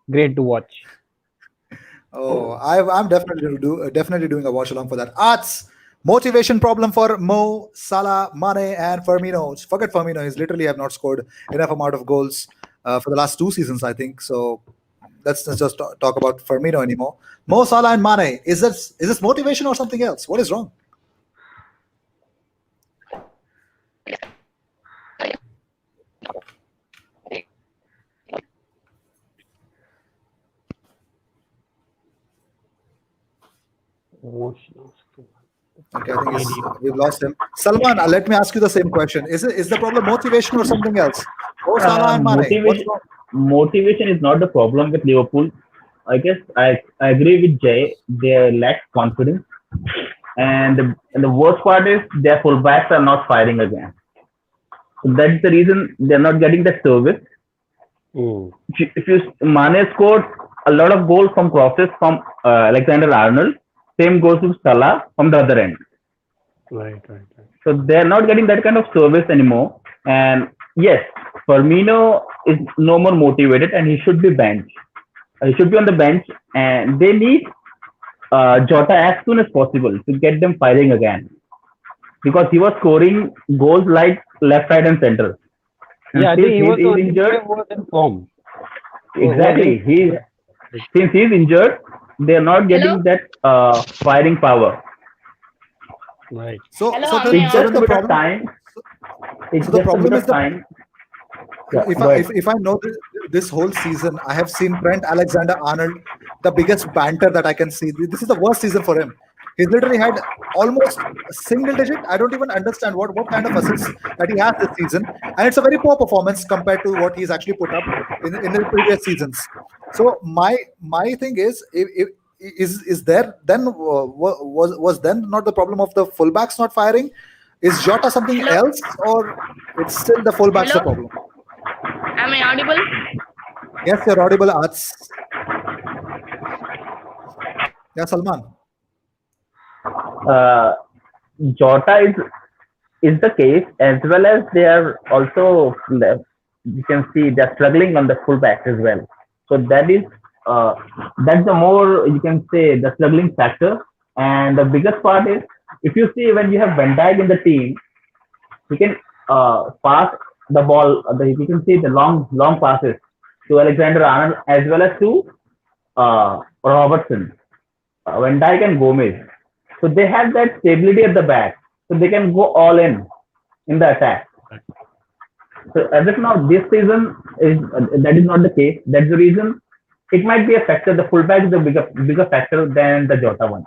great to watch. Oh, I'm definitely doing a watch along for that. Arts. Motivation problem for Mo, Salah, Mane, and Firmino. Forget Firmino. He's literally have not scored enough amount of goals for the last 2 seasons, I think. So let's not just talk about Firmino anymore. Mo, Salah, and Mane. Is this motivation or something else? What is wrong? Okay, I think we've lost him. Salman, let me ask you the same question. Is the problem motivation or something else? Mo, Salah, and Mane. What's Motivation, wrong? motivation is not the problem with Liverpool. I guess I agree with Jay. They lack confidence, and the worst part is their fullbacks are not firing again. So that's the reason they're not getting the service. Mm. If you Mane scored a lot of goals from crosses from Alexander Arnold, same goes to Salah from the other end. Right. So they're not getting that kind of service anymore. And yes, Firmino is no more motivated, and he should be benched. He should be on the bench, and they need Jota as soon as possible to get them firing again, because he was scoring goals like left, right, and center. And Yeah, I since think he he's was the only injured, player who was in form. exactly, since he's injured, they're not Hello? getting that firing power. Right. So Hello, so am the I It's so just then a the bit of problem. time. It's So the just a bit problem is of the time. Yeah, if go I ahead. if I know this whole season, I have seen Trent Alexander-Arnold, the biggest banter that I can see. This is the worst season for him. He's literally had almost a single digit. I don't even understand what kind of assists that he has this season, and it's a very poor performance compared to what he's actually put up in the previous seasons. So my thing is, is there then was then not the problem of the fullbacks not firing? Is Jota something Hello? else, or it's still the fullbacks the Hello? problem? Am I audible? Yes, you're audible, Arts. Yeah, Salman. Uh, Jota is the case, as well as they are also, you can see they're struggling on the fullback as well. So uh, that's the more, you can say, the struggling factor. And the biggest part is, if you see, when you have Van Dijk in the team, he can pass the ball. You can see the long passes to Alexander Arnold, as well as to Robertson, Van Dijk, and Gomez. So they have that stability at the back, so they can go all in the attack. So as of now, this season is that is not the case. That's the reason it might be a factor. The fullback is a bigger factor than the Jota one.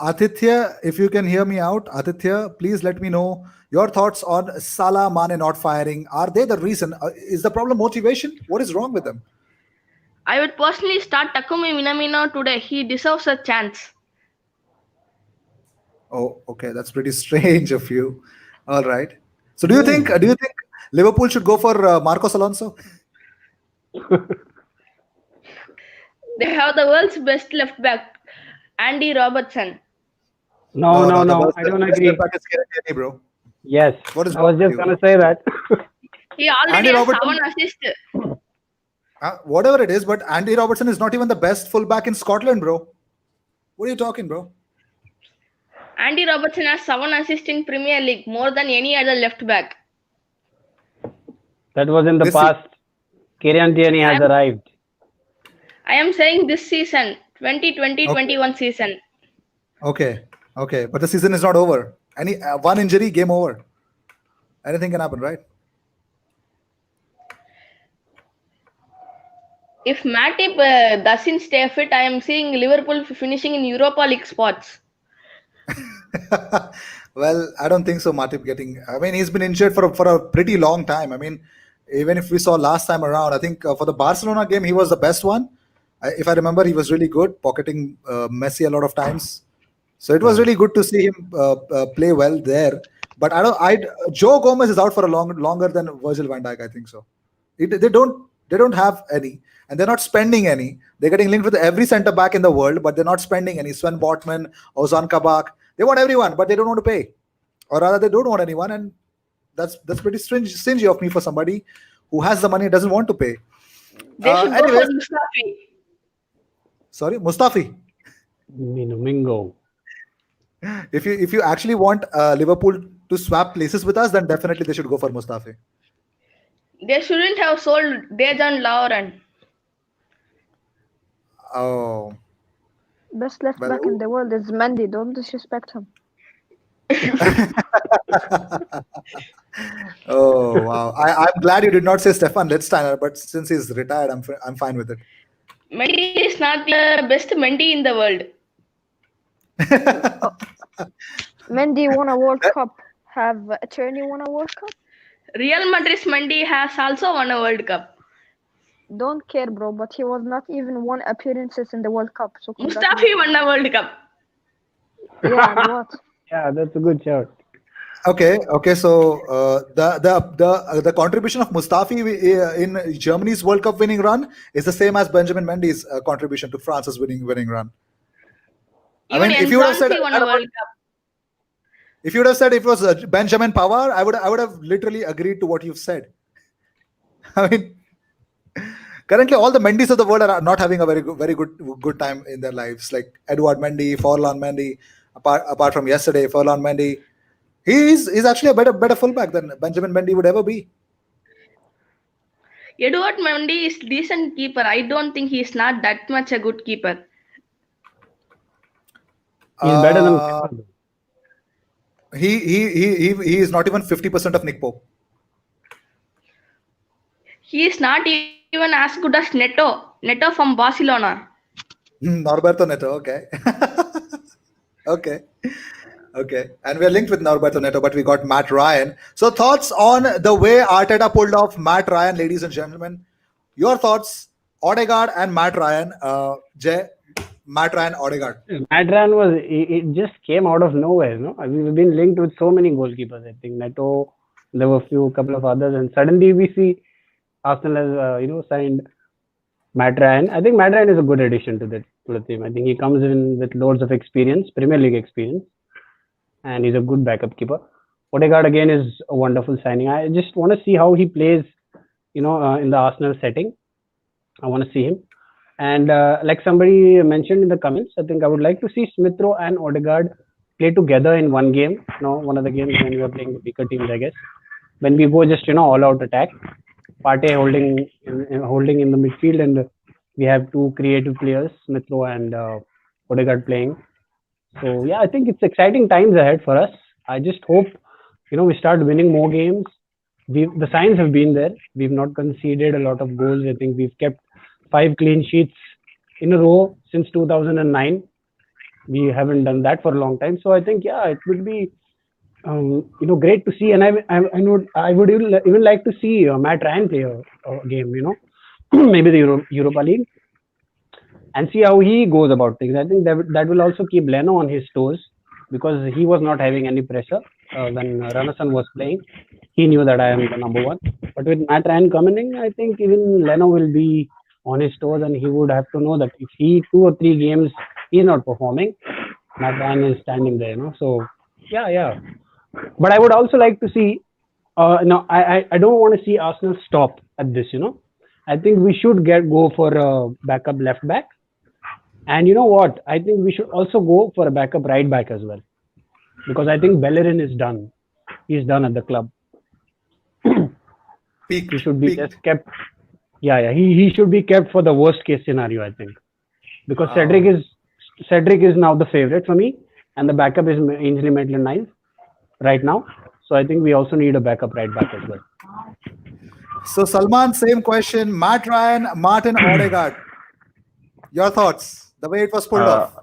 Aditya, if you can hear me out, Aditya, please let me know your thoughts on Salah, Mane not firing. Are they the reason? Is the problem motivation? What is wrong with them? I would personally start Takumi Minamino today. He deserves a chance. Oh, okay, that's pretty strange of you. All right. So do you think Liverpool should go for Marcos Alonso? They have the world's best left back, Andy Robertson. No, The I don't best agree. left back is Kieran, bro. Yes, What is I wrong was with just you? gonna say that. He already Andy has Robertson, 7 assists. whatever it is, but Andy Robertson is not even the best fullback in Scotland, bro. What are you talking, bro? Andy Robertson has 7 assists in Premier League, more than any other left back. That was in the This past. Kieran Tierney has arrived. I am saying this season, 2020-21 season. Okay, but the season is not over. Any one injury, game over. Anything can happen, right? If Matip doesn't stay fit, I am seeing Liverpool finishing in Europa League spots. Well, I don't think so. Matip getting. I mean, he's been injured for a pretty long time. I mean, even if we saw last time around, I think for the Barcelona game, he was the best one. If I remember, he was really good, pocketing Messi a lot of times. So it was really good to see him play well there. But I don't. Joe Gomez is out for a longer than Virgil van Dijk. I think so. They don't have any, and they're not spending any. They're getting linked with every centre back in the world, but they're not spending any. Sven Botman, Ozan Kabak, they want everyone, but they don't want to pay, or rather, they don't want anyone, and that's pretty stingy of me for somebody who has the money and doesn't want to pay. They should go for Mustafi. Sorry, Mustafi. Mingo. If you actually want Liverpool to swap places with us, then definitely they should go for Mustafi. They shouldn't have sold Dejan Lauren. Oh. Best left back in the world is Mendy. Don't disrespect him. Oh wow! I'm glad you did not say Stefan Lichtsteiner, but since he's retired, I'm fine with it. Mendy is not the best Mendy in the world. Mendy won a World Cup. Have Attorney won a World Cup? Real Madrid's Mendy has also won a World Cup. Don't care, bro. But he was not even one appearances in the World Cup. So Mustafi won a World Cup. Yeah, and what? Yeah, that's a good shout. Okay. So the contribution of Mustafi in Germany's World Cup winning run is the same as Benjamin Mendy's contribution to France's winning run. I mean, if you would have said won a World Cup. If you would have said it was Benjamin Pavard, I would have literally agreed to what you've said. I mean, currently all the Mendys of the world are not having a very good time in their lives. Like Edouard Mendy, Forlan Mendy. Apart from yesterday, Forlan Mendy, he's actually a better fullback than Benjamin Mendy would ever be. Edouard Mendy is decent keeper. I don't think he's not that much a good keeper. He's better than. He is not even 50% of Nick Pope. He is not even as good as Neto from Barcelona. Norberto Neto, okay. Okay. And we're linked with Norberto Neto, but we got Matt Ryan. So thoughts on the way Arteta pulled off Matt Ryan, ladies and gentlemen. Your thoughts, Odegaard and Matt Ryan. Jay, Matt Ryan, Odegaard. Matt Ryan it just came out of nowhere. No, we've been linked with so many goalkeepers. I think Neto, there were couple of others, and suddenly we see Arsenal has signed Matt Ryan. I think Matt Ryan is a good addition to the team. I think he comes in with loads of experience, Premier League experience, and he's a good backup keeper. Odegaard again is a wonderful signing. I just want to see how he plays, in the Arsenal setting. I want to see him. And like somebody mentioned in the comments, I think I would like to see Smith Rowe and Odegaard play together in one game. One of the games when we are playing the bigger teams, I guess. When we go just all out attack, Partey holding in the midfield, and we have two creative players, Smith Rowe and Odegaard playing. So yeah, I think it's exciting times ahead for us. I just hope we start winning more games. The signs have been there. We've not conceded a lot of goals. I think we've kept 5 clean sheets in a row since 2009. We haven't done that for a long time. So I think it would be great to see. And I would even like to see Matt Ryan play a game. Maybe the Europa League, and see how he goes about things. I think that will also keep Leno on his toes, because he was not having any pressure when Ranasan was playing. He knew that I am the number one. But with Matt Ryan coming in, I think even Leno will be on his toes, and he would have to know that if 2 or 3 games he's not performing, Matt Ryan is standing there. So yeah. But I would also like to see. I don't want to see Arsenal stop at this. I think we should go for a backup left back. And you know what? I think we should also go for a backup right back as well. Because I think Bellerin is done. He's done at the club. Peaked. He should be peaked. just kept. Yeah. He should be kept for the worst case scenario, I think, because Cedric is now the favorite for me, and the backup is Ainsley Maitland-Niles right now. So I think we also need a backup right back as well. So Salman, same question. Matt Ryan, Martin Odegaard. Your thoughts? The way it was pulled Uh, off.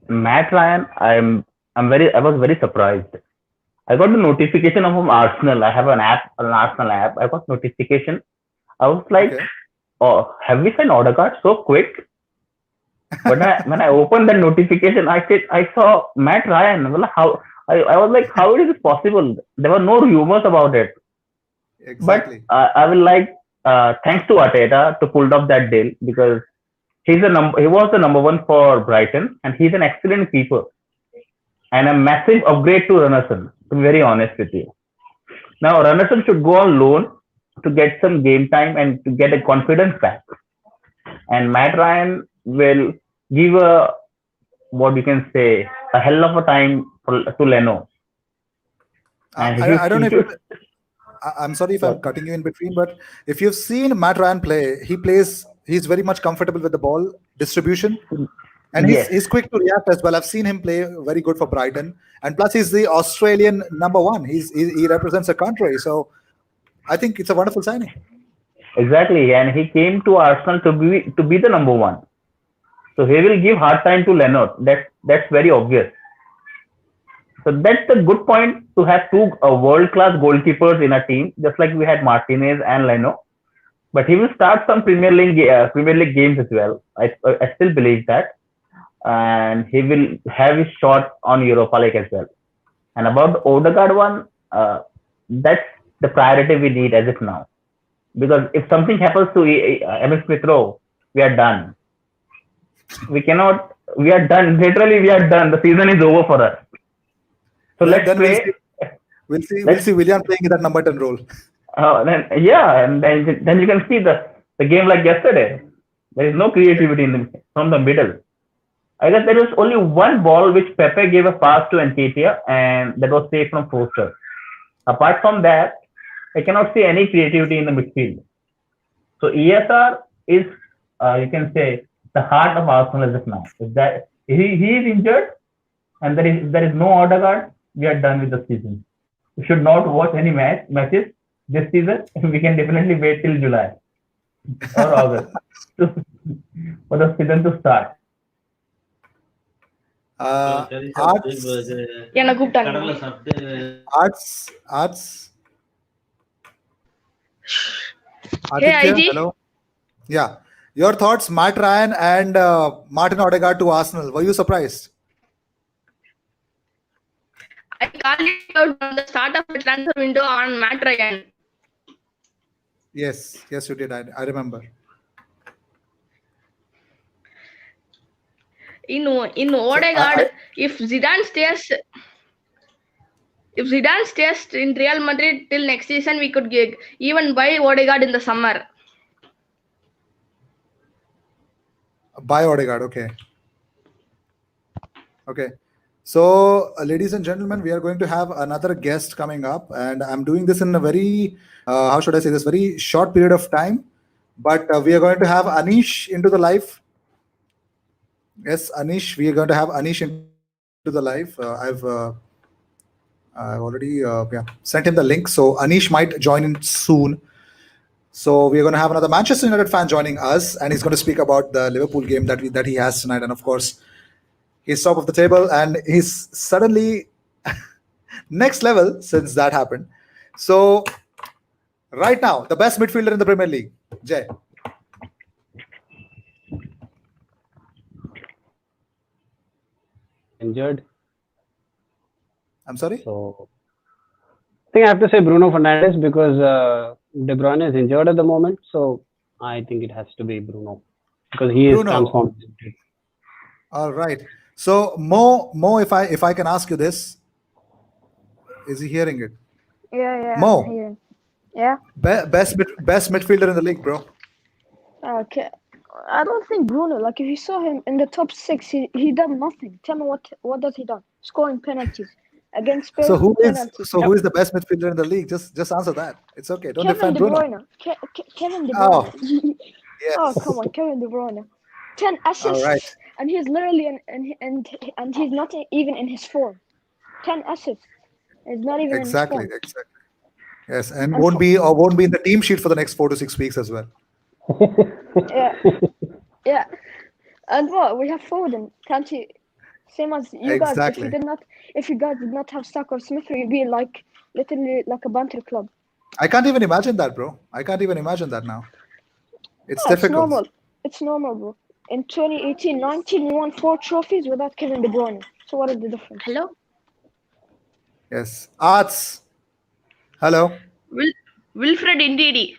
Matt Ryan, I was very surprised. I got the notification from Arsenal. I have an Arsenal app. I got notification. I was like, Okay. oh, have we signed Odegaard so quick? But when I opened the notification, I saw Matt Ryan. Well, I was like, how is this possible? There were no rumors about it. But Exactly. I will like thanks to Arteta to pull off that deal because he was the number one for Brighton and he's an excellent keeper and a massive upgrade to Runnison. To be very honest with you. Now Runnison should go on loan to get some game time and to get a confidence back. And Matt Ryan will give a what you can say a hell of a time to Leno. And I don't know if should, I'm sorry if I'm cutting you in between, but if you've seen Matt Ryan play, he's very much comfortable with the ball distribution, and yes. he's quick to react as well. I've seen him play very good for Brighton, and plus he's the Australian number one. He represents a country, so I think it's a wonderful signing. Exactly, and he came to Arsenal to be the number one. So he will give hard time to Leonard. That's very obvious. So that's the good point to have two world-class goalkeepers in a team, just like we had Martinez and Leno. But he will start some Premier League games as well. I still believe that, and he will have his shot on Europa League as well. And about the Odegaard one, that's the priority we need as of now. Because if something happens to Emil Smith Rowe, we are done. We cannot. We are done. Literally, we are done. The season is over for us. So Yeah, let's then pray. we'll see Willian playing in that number 10 role. And then you can see the game like yesterday. There is no creativity from the middle. I guess there was only one ball which Pepe gave a pass to Nketiah, and that was saved from Foster. Apart from that, I cannot see any creativity in the midfield. So ESR is, you can say, the heart of Arsenal as of now. If that he is injured, and there is no Odegaard, we are done with the season. We should not watch any matches this season. We can definitely wait till July or August for the season to start. என்ன கூப்பிட்டாங்க Arts. Hey, Aditya, IG. hello. Yeah. Your thoughts, Matt Ryan and Martin Odegaard to Arsenal. Were you surprised? I called it out from the start of the transfer window on Matt Ryan. Yes, you did. I remember. In Odegaard, if Zidane stays in Real Madrid till next season, we could even buy Odegaard in the summer. By Odegaard, okay. So, ladies and gentlemen, we are going to have another guest coming up, and I'm doing this in a very, how should I say this, very short period of time. But we are going to have Anish into the live. Yes, Anish, we are going to have Anish into the live. I've already sent him the link, so Anish might join in soon. So we're going to have another Manchester United fan joining us, and he's going to speak about the Liverpool game that he has tonight. And of course, he's top of the table, and he's suddenly next level since that happened. So right now, the best midfielder in the Premier League, Jay. Injured. I'm sorry? So I think I have to say Bruno Fernandes because De Bruyne is injured at the moment. So I think it has to be Bruno because he is transformed. All right. So Mo, if I can ask you this, is he hearing it? Yeah. Mo, I'm hearing. Yeah. best midfielder in the league, bro. Okay. I don't think Bruno. Like if you saw him in the top 6, he done nothing. Tell me what does he done? Scoring penalties. Against Spurs, So who penalty. who is the best midfielder in the league? Just answer that. It's okay. Don't Kevin defend De Bruno. Bruyne. Kevin De Oh, Bruyne. yes. Oh, come on, Kevin De Bruyne. 10 assists, All right. and he's literally and he's not even in his form. 10 assists. He's not even Exactly. in his Exactly. Yes, and And won't be in the team sheet for the next 4 to 6 weeks as well. form. Yeah, yeah. And what? We have Foden. Can't he? Same as you guys. Exactly. If you guys did not have Saka or Smith, you'd be like literally like a banter club. I can't even imagine that, bro. I can't even imagine that now. It's Yeah, it's difficult. normal. It's normal, bro. In 2018-19, we won 4 trophies without Kevin De Bruyne. So what is the difference? Hello. Yes. Arts. Hello. Wilfred Ndidi.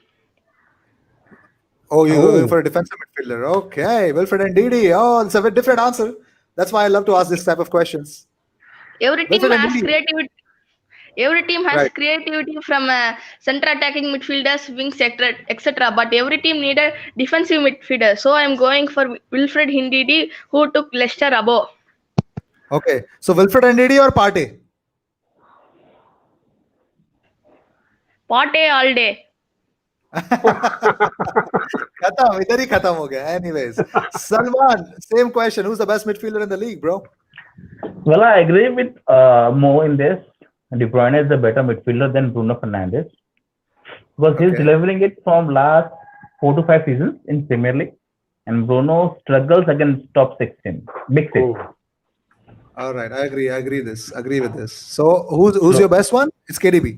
Oh, you're going for a defensive midfielder. Okay. Wilfred and Didi. Oh, it's a bit different answer. That's why I love to ask this type of questions. Every team Wilfred has Ndidi. creativity. Every team has Right. creativity from center attacking midfielders, wings, etc. But every team need a defensive midfielder. So I'm going for Wilfred Ndidi, who took Leicester above. Okay. So Wilfred and Didi or Partey? Partey all day. खत्म इधर ही खत्म हो गया. Anyways, Salman, same question. Who's the best midfielder in the league, bro? Well, I agree with Mo in this. De Bruyne is a better midfielder than Bruno Fernandes because he's Okay. delivering it from last 4 to 5 seasons in Premier League, and Bruno struggles against top 16, big six. All right, I agree. I agree with this. So who's your best one? It's KDB.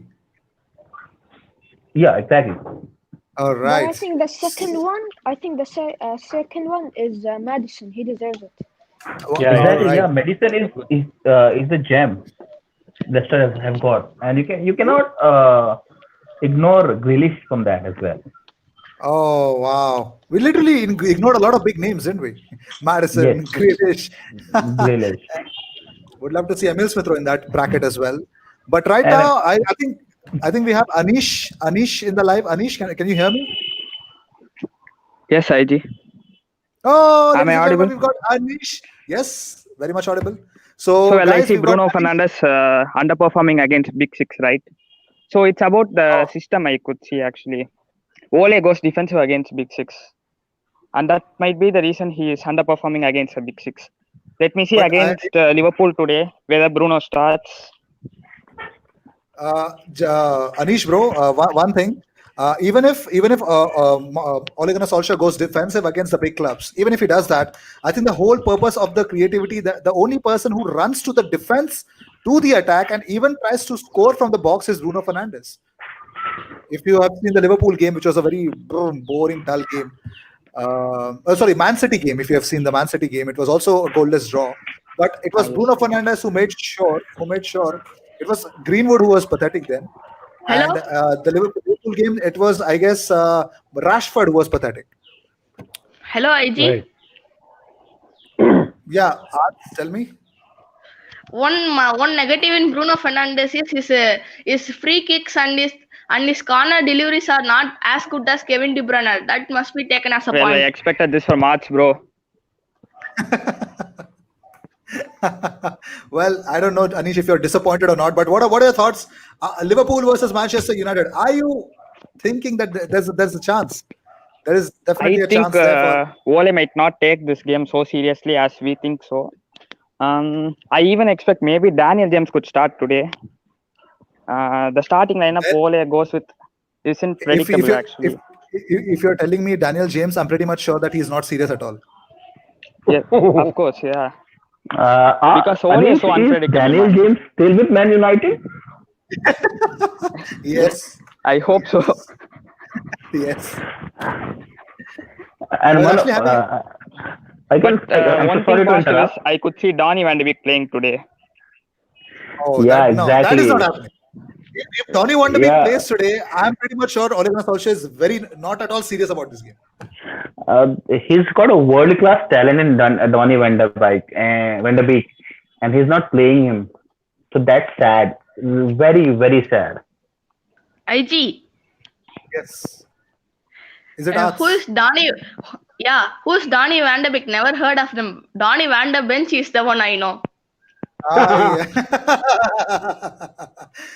Yeah, exactly. All But I right. think the second one is Madison. He deserves it. Yeah, Exactly. right. Yeah, Madison is the gem Leicester have got, and you cannot ignore Grealish from that as well. Oh wow, we literally ignored a lot of big names, didn't we? Madison, Yes. Grealish. Grealish. Would love to see Emil Smith Rowe in that bracket as well. But right And- now, I think we have Anish in the live. Anish, can you hear me? Yes, IG. Oh, Am I ladies and gentlemen, audible? we've got Anish. Yes, very much audible. So, So guys, LIC we've got Bruno Anish. Fernandes underperforming against Big Six, right? So it's about the system I could see actually. Ole goes defensive against Big Six, and that might be the reason he is underperforming against the Big Six. Let me see But against Liverpool today whether Bruno starts. Anish, bro, one thing. Even if Ole Gunnar Solskjaer goes defensive against the big clubs, even if he does that, I think the whole purpose of the creativity, the only person who runs to the defense, to the attack, and even tries to score from the box is Bruno Fernandes. If you have seen the Liverpool game, which was a very boring, dull game. Sorry, Man City game. If you have seen the Man City game, it was also a goalless draw. But it was Bruno Fernandes who made sure. It was Greenwood who was pathetic then. Hello? And the Liverpool game, it was, I guess, Rashford who was pathetic. Hello, IG. right. Yeah, tell me. One negative in Bruno Fernandes is his free kicks and his corner deliveries are not as good as Kevin De Bruyne. That must be taken as a Well, I point. expected this for March, bro. Well, I don't know, Anish, if you're disappointed or not, but what are your thoughts? Liverpool versus Manchester United. Are you thinking that there's a chance? There is definitely I a think chance there for. Ole might not take this game so seriously as we think so. I even expect maybe Daniel James could start today. The starting lineup Ole goes with isn't predictable actually. If you're telling me Daniel James, I'm pretty much sure that he's not serious at all. Yeah, of course, yeah. Because Ole is so Anish, unpredictable. Daniel man. James still with Man United? Yes, I hope so. yes. And Well, one, actually, I can. But I'm one so sorry thing to positive is interrupt. I could see Donny Van de Beek playing today. Oh, Yeah, no, that is exactly. not happening. If Donny Van de Beek Yeah. plays today, I'm pretty much sure Ole Gunnar Solskjaer is not at all serious about this game. He's got a world class talent in Donny Van der Beek, and he's not playing him. So that's sad. Very, very sad. IG. Yes. Is it Who is Donny? Yeah, who's Donny Van de Beek? Never heard of them. Donny Van de Bench is the one I know.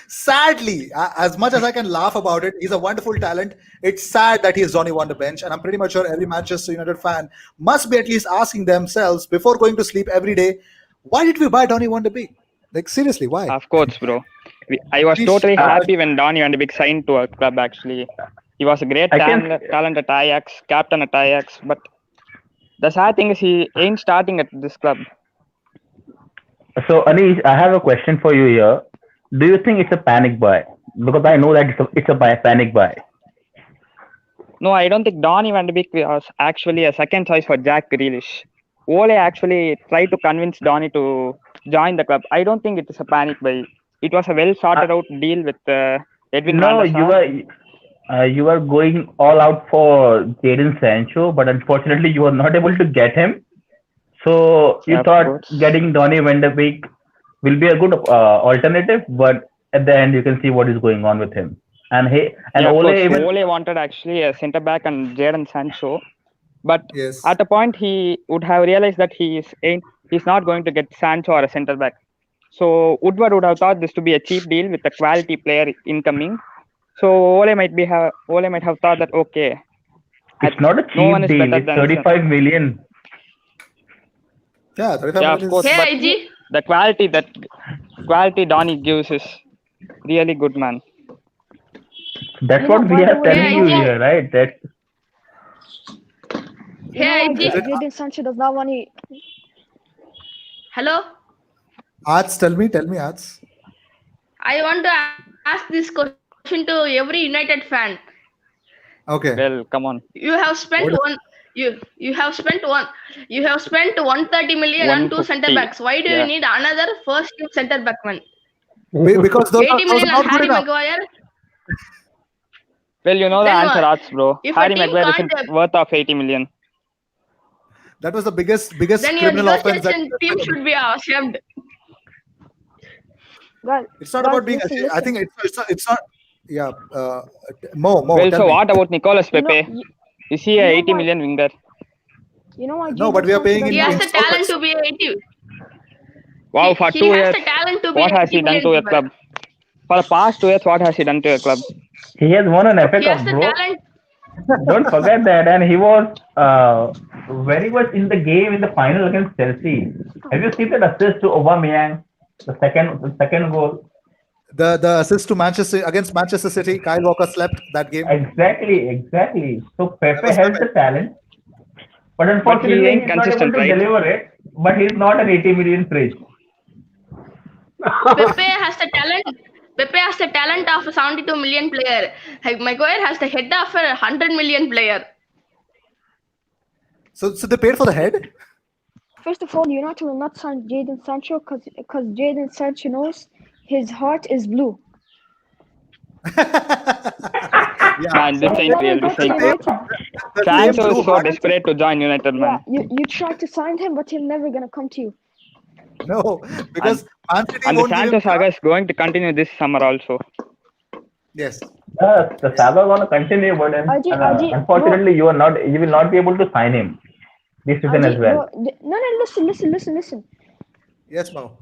Sadly, as much as I can laugh about it, he's a wonderful talent. It's sad that he is Donny on the bench, and I'm pretty much sure every Manchester United fan must be at least asking themselves before going to sleep every day, why did we buy Donny van de Beek? Like seriously, why? Of course, bro. I was totally happy when Donny van de Beek signed to a club. Actually, he was a great talent at Ajax, captain at Ajax. But the sad thing is he ain't starting at this club. So, Anish, I have a question for you here. Do you think it's a panic buy? Because I know that it's a panic buy. No, I don't think Donny van de Beek was actually a second choice for Jack Grealish. Ole actually tried to convince Donny to join the club. I don't think it is a panic buy. It was a well sorted out deal with Edwin No, van der Sar. you were going all out for Jadon Sancho, but unfortunately you were not able to get him. So you thought getting Donny van de Beek will be a good alternative, but at the end you can see what is going on with him. And Ole wanted actually a centre back and Jadon Sancho, but at a point he would have realized that he's not going to get Sancho or a centre back. So Woodward would have thought this to be a cheap deal with a quality player incoming. So Ole might have thought that okay, it's not a cheap deal. It's 35 million. Yeah, 35 million. Of course. Hey, IG. The quality Donny gives is really good, man. That's what we are telling you here, right? Hey, IG. Jadon Sancho does not want to. Hello. Arts, tell me, Arts. I want to ask this question to every United fan. Okay. Well, come on. You have spent You have spent 130 million on two centre backs. Why do you need another first team centre back man? Because those 80 million are on not good Harry enough. Maguire. Well, you know the Then answer, what? Arts, bro. If a Harry team Maguire can't, isn't worth of 80 million. That was the biggest Then your criminal offense. negotiation team should be ashamed. Well, It's not about being. listen. I think it's not. Yeah. Mo. Well, tell so me. what about Nicolas You know, Pepe? you, Is he a you know 80 what? million winger? you know what? No, but we are paying He in has the talent installments. to be 80. Wow, for He 2 has years, the talent to be what has 80 he done to million your club? For the past 2 years, what has he done to your club? He has won an FA He has Cup, the bro. talent. Don't forget that. And he was very much in the game in the final against Chelsea. Have you seen that assist to Aubameyang? The second goal. The assist to Manchester against Manchester City. Kyle Walker slept that game. Exactly. So Pepe was has Pepe. the talent, but he unfortunately ain't he's not able consistent, to right? deliver it. But he's not an 80 million fridge. Pepe has the talent. Pepe has the talent of a 72 million player. Maguire has the head of a 100 million player. So they paid for the head. First of all, United will not sign Jadon Sancho because Jadon Sancho knows his heart is blue. Man, this ain't real. This ain't real. The Sancho same is so blue- desperate to join United, man. Yeah, you tried to sign him, but he's never gonna come to you. No, because Man City And the won't give Sancho him- saga is going to continue this summer also. Yes. The saga gonna continue, but unfortunately you will not be able to sign him this season as well. No, listen. Yes, Mo.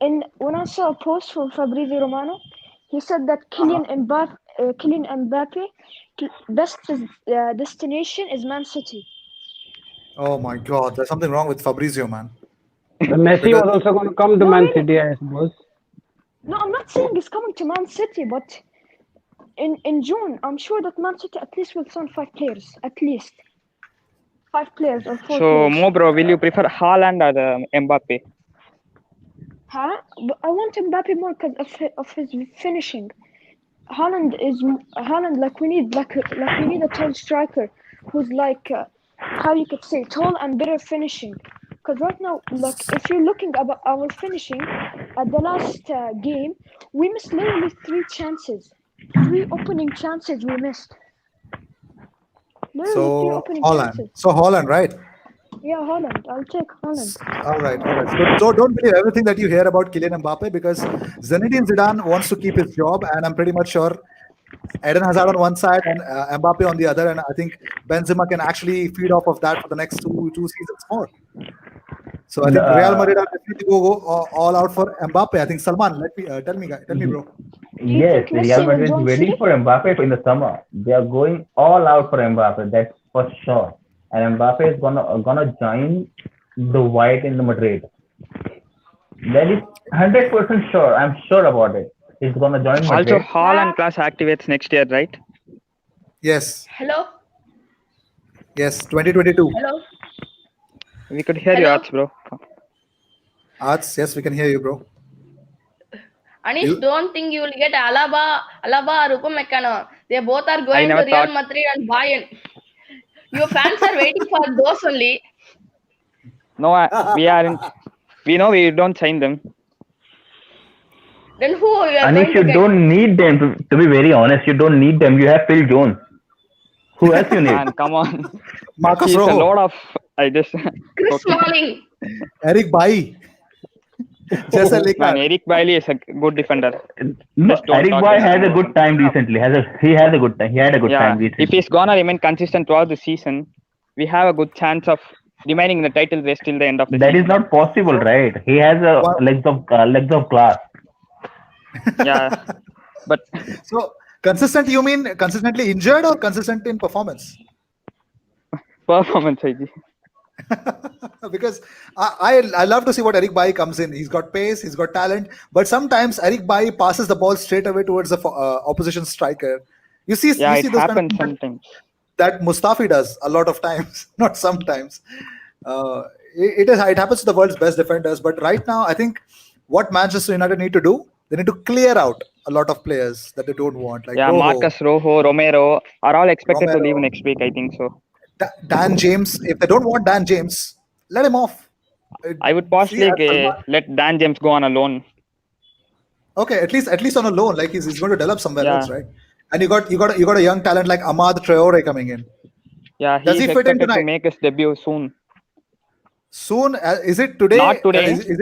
And when I saw a post from Fabrizio Romano, he said that Kylian Mbappe best destination is Man City. Oh my God, there's something wrong with Fabrizio, man. Messi was also going to come to No, Man really? City, I suppose. No, I'm not saying he's coming to Man City, but in June, I'm sure that Man City at least will sign 5 players. At least 5 players or 4 So, players. Mo bro, will you prefer Haaland or Mbappe? Huh? But I want Mbappe more because of his finishing. Haaland like we need a tall striker who's like how you could say tall and better finishing. Because right now, like if you're looking at our finishing at the last game, we missed literally 3 opening chances we missed. Literally 3 So opening Holland. chances. So Holland, right? Yeah, Holland. I'll take Holland. All right. So don't believe everything that you hear about Kylian Mbappe because Zinedine Zidane wants to keep his job, and I'm pretty much sure Eden Hazard on one side and Mbappe on the other, and I think Benzema can actually feed off of that for the next two seasons more. So I think Real Madrid are definitely go all out for Mbappe. I think Salman, tell me, bro. you Yes, think Messi Real will Madrid is join waiting City? for Mbappe in the summer. They are going all out for Mbappe. That's for sure. And Mbappe is gonna join the white in the Madrid. That is 100% sure. I'm sure about it. He's gonna join Also, Madrid. Haaland class activates next year, right? Yes, Hello, 2022. hello, We could hear you, hello. Arts, bro. Arts, yes, we can hear you, bro. Anish, You- don't think you will get Alaba or Upamecano. They both are I going to never Real thought. Madrid and Bayern. Your fans are waiting for those only. No, we aren't. We know we don't sign them. Then who we are Anish, going to you get? don't need them. To be very honest, you don't need them. You have Phil Jones. Who else you need? Man, come on. Marcus He's a Rojo, lot of. I just. Chris Okay. Smalling. Eric Bailly, Jesse Man, Lingard. Eric Bailey is a good defender. No, Just don't Eric talk Boy anything has a about good him. time recently. He had a good time. He had a good Yeah, time if recently. he's gonna remain consistent throughout the season, we have a good chance of remaining in the title race till the end of the That is season. not possible, right? He has a Wow. legs of glass. Yeah, but So consistent, you mean consistently injured or consistent in performance? performance, IG. Because I love to see what Eric Bailly comes in. He's got pace, he's got talent, but sometimes Eric Bailly passes the ball straight away towards the opposition striker. You see Yeah, it those kind of happens things sometimes. that Mustafi does a lot of times, not sometimes. It happens to the world's best defenders, but right now I think what Manchester United need to do, they need to clear out a lot of players that they don't want, like Yeah, Rojo, Marcus Rojo, Romero are all expected to leave Romero, next week. I think so. Dan James. If they don't want Dan James, let him off. I would See, possibly Salman, let Dan James go on a loan. okay, at least on a loan, like he's going to develop somewhere Yeah. else, right? And you got a young talent like Ahmad Traore coming in. Yeah, Does he's he fit in expected to tonight? make his debut soon. Soon? Is it today? Not today. Is it?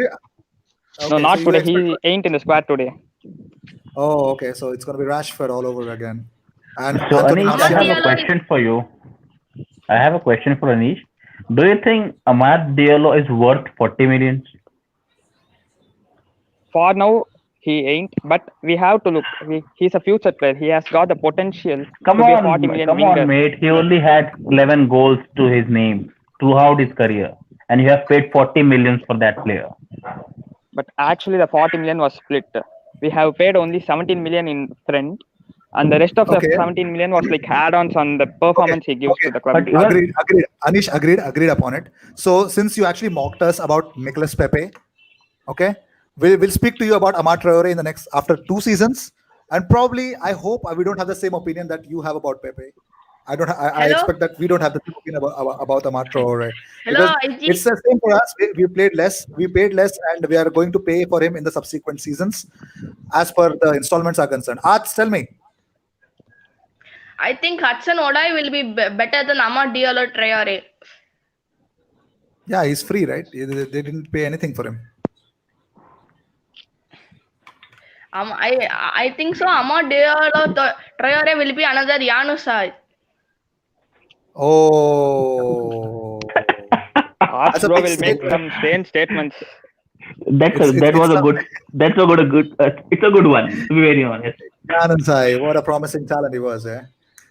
No, Okay, not so you today. expect. He ain't in the squad today. Oh, okay. So it's going to be Rashford all over again. And So Anthony Anish, I Martial. have a question for you. I have a question for Anish. Do you think Amad Diallo is worth 40 million? For now, he ain't. But we have to look. He's a future player. He has got the potential Come to be a 40 on, million come winger. on, mate. He only had 11 goals to his name throughout his career, and you have paid 40 millions for that player. But actually, the 40 million was split. We have paid only 17 million in front, and the rest of the Okay. 17 million was like add-ons on the performance he gives Okay. to the club. But even Agreed. Anish agreed upon it. So since you actually mocked us about Nicolas Pepe, okay, we'll speak to you about Amad Traore in the next after 2 seasons, and probably I hope we don't have the same opinion that you have about Pepe. I don't. I Hello? expect that we don't have the same opinion about Amad Traore Hello, because IG. it's the same for us. We played less. We paid less, and we are going to pay for him in the subsequent seasons, as per the installments are concerned. Arts, tell me. I think Hudson Odoi will be better than Amad Diallo Traore. Yeah, he's free, right? They didn't pay anything for him. I think so. Amad Diallo Traore will be another Janusaj. Oh, Arts that's a bro big will make statement. some strange statements. that's It's- a, that it's was a a- good. That's a good. It's a good one. To be very honest. Anand, what a promising talent he was, eh?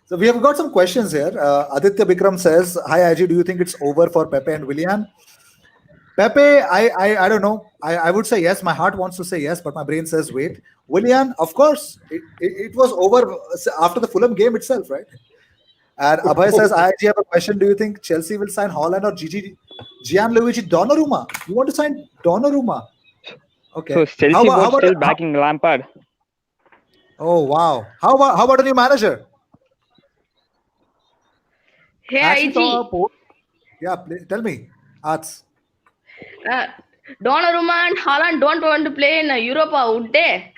So we have got some questions here. Aditya Bikram says, "Hi, IG. Do you think it's over for Pepe and Willian?" Pepe, I don't know. I would say yes. My heart wants to say yes, but my brain says wait. Willian, of course, it was over after the Fulham game itself, right? And Abhay says, I actually have a question. Do you think Chelsea will sign Holland or Gianluigi Donnarumma? You want to sign Donnarumma? Okay. So Chelsea How board about- still backing Lampard. Oh wow. How about a new manager? Hey, I actually IG. saw a post. Yeah, tell me. Arts. Donnarumma and Haaland don't want to play in Europa, would they?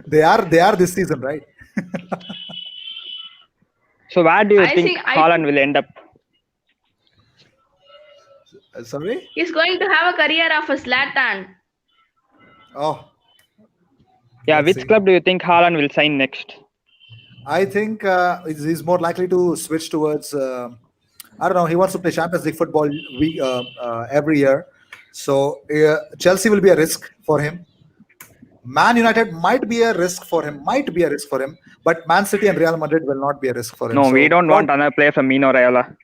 They are this season, right? So where do you I think think Haaland will end up? Sorry? He's going to have a career of a Zlatan. Oh. Yeah, Let's which see. club do you think Haaland will sign next? I think he's more likely to switch towards I don't know. He wants to play Champions League football every year. So Chelsea will be a risk for him. Man United might be a risk for him. But Man City and Real Madrid will not be a risk for him. No, So we don't want another player from Mino Raiola.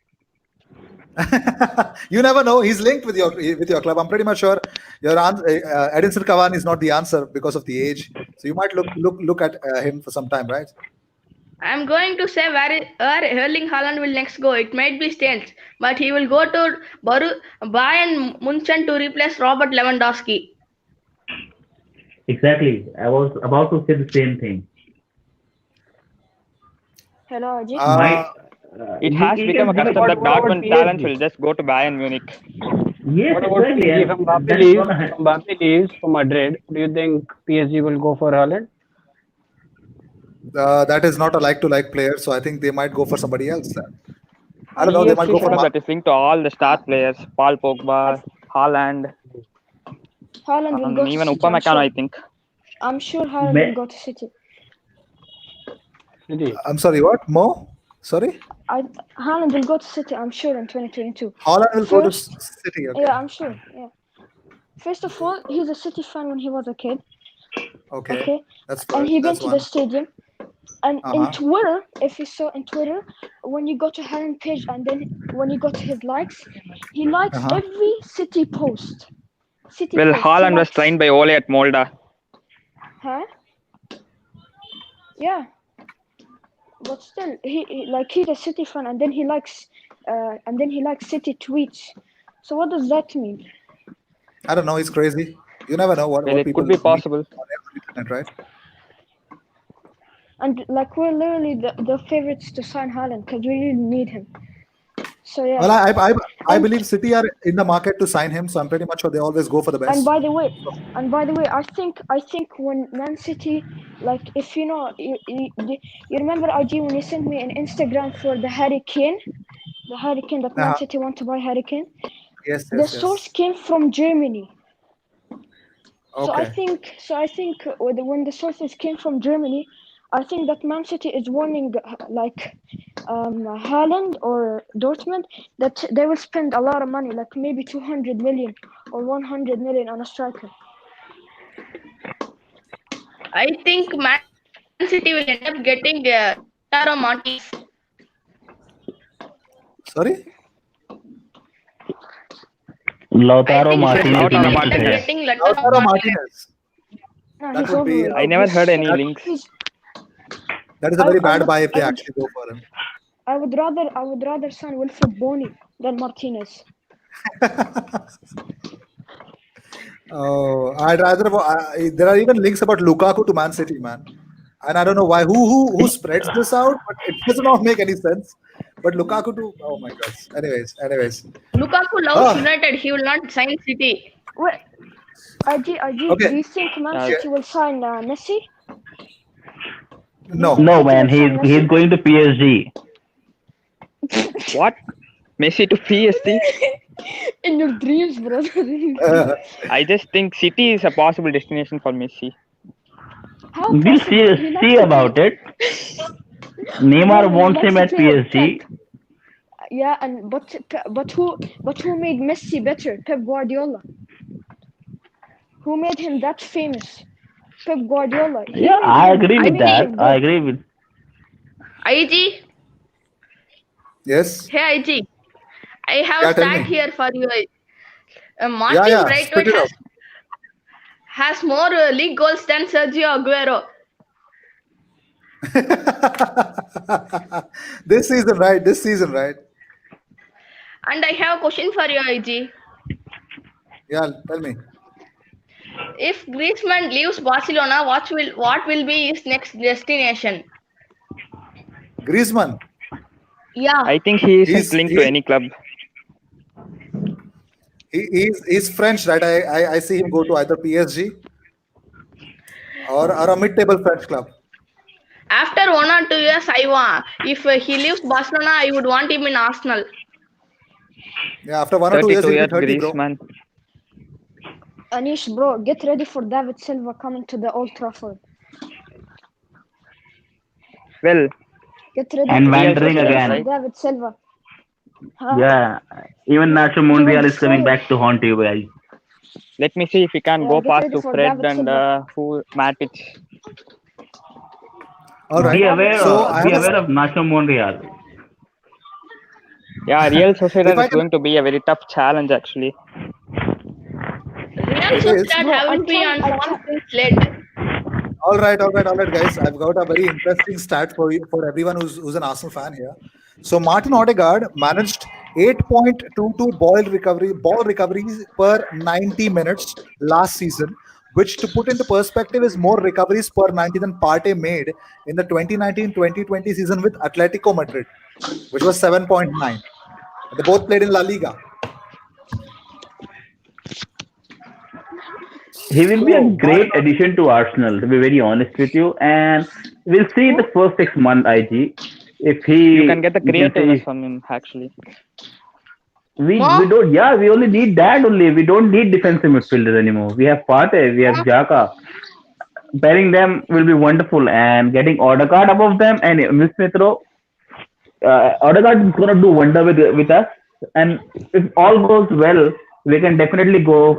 you never know. He's linked with your club. I'm pretty much sure your Edinson Cavani is not the answer because of the age. So you might look at him for some time, right? I'm going to say where Erling Haaland will next go. It might be Stales, but he will go to Bayern Munchen to replace Robert Lewandowski. Exactly. I was about to say the same thing. Hello, Ajit. It has become a custom that Dortmund talents will just go to Bayern Munich. Yes, What about exactly. PSG? If Mbappe leaves for Madrid, do you think PSG will go for Haaland? That is not a like-to-like player, so I think they might go for somebody else. I don't know. They might go for. That is linked to all the star players: Paul Pogba, Haaland, Haaland will go even to City. Upamecano. I think. I'm sure Haaland will go to City. I'm sorry. What? Mo? Sorry. Haaland will go to City. I'm sure in 2022. Haaland will go to City. Okay. Yeah, I'm sure. Yeah. First of all, he's a City fan when he was a kid. Okay. That's fine. And he went to the stadium. And in Twitter, if you saw in Twitter, when you go to Haaland page and then when you go to his likes, he likes every City post. Haaland was trained by Ole at Molde. Huh? Yeah. But still, he's a City fan, and then he likes City tweets. So what does that mean? I don't know. He's crazy. You never know what it people could be possible. On the internet, right? And we're literally the favorites to sign Haaland because we really need him. So yeah. Well, I believe City are in the market to sign him, so I'm pretty much sure they always go for the best. And by the way, I think when Man City, if you know, you remember IG when you sent me an Instagram for the Harry Kane that Man City want to buy Harry Kane. Yes. The source came from Germany. Okay. So I think when the sources came from Germany, I think that Man City is warning Haaland or Dortmund that they will spend a lot of money, like maybe 200 million or 100 million on a striker. I think Man City will end up getting Lautaro Martinez. Sorry? Lautaro Martinez. Lautaro Martinez. That would be, I never heard any links. That is a very bad buy if they actually go for him. I would rather sign Wilfried Bony than Martinez. I'd rather. There are even links about Lukaku to Man City, man, and I don't know why. Who spreads this out? But it does not make any sense. But Lukaku to my gosh. Anyways. Lukaku loves United. He will not sign City. Wait, Ajit, Okay. do you think Man City will sign Messi? No, man. He's going to PSG. What? Messi to PSG? In your dreams, brother. I just think City is a possible destination for Messi. We'll see about it. Neymar wants him at PSG. Yeah, but who made Messi better? Pep Guardiola. Who made him that famous? Pep Guardiola. Yeah, I agree with that. I agree with. IG? Yes. Hey, IG. I have a stat here for you. Martin Braithwaite has more league goals than Sergio Aguero. This season, right? And I have a question for you, IG. Yeah, tell me. If Griezmann leaves Barcelona, what will be his next destination? Griezmann. Yeah. I think he isn't linked to any club. He's French, right? I see him go to either PSG or a mid-table French club. After 1 or 2 years, if he leaves Barcelona, I would want him in Arsenal. Yeah, after 1 or 2 years, he'll be 30, Griezmann. bro. Anish, bro, get ready for David Silva coming to the Old Trafford. Well, get ready and for wandering again. David Silva. Huh? Yeah, even Nacho He will Monreal is coming destroy back to haunt you, guys. Let me see if he can Yeah, go get past ready to for Fred David and Silva. who Matic. All No, right. David So Silva. I Be have a, aware of Nacho Monreal. Yeah, Real if Sociedad I is can, going to be a very tough challenge actually. Real it is. Sociedad Bro, haven't been on form since late. All right, guys. I've got a very interesting stat for you, for everyone who's an Arsenal fan here. So Martin Odegaard managed 8.22 ball recoveries per 90 minutes last season, which to put into perspective is more recoveries per 90 than Partey made in the 2019-2020 season with Atletico Madrid, which was 7.9. They both played in La Liga. He will be a So Martin, great addition to Arsenal, to be very honest with you. And we'll see Who? the first 6 months, IG. If You can he, get the we can creativeness say from him actually. we Mo, don't. Yeah, we only need that only. We don't need defensive midfielders anymore. We have Partey, we have Mo, Xhaka. Pairing them will be wonderful, and getting Odegaard above them and Miss Smith-Rowe. Odegaard is gonna do wonder with us. And if all goes well, we can definitely go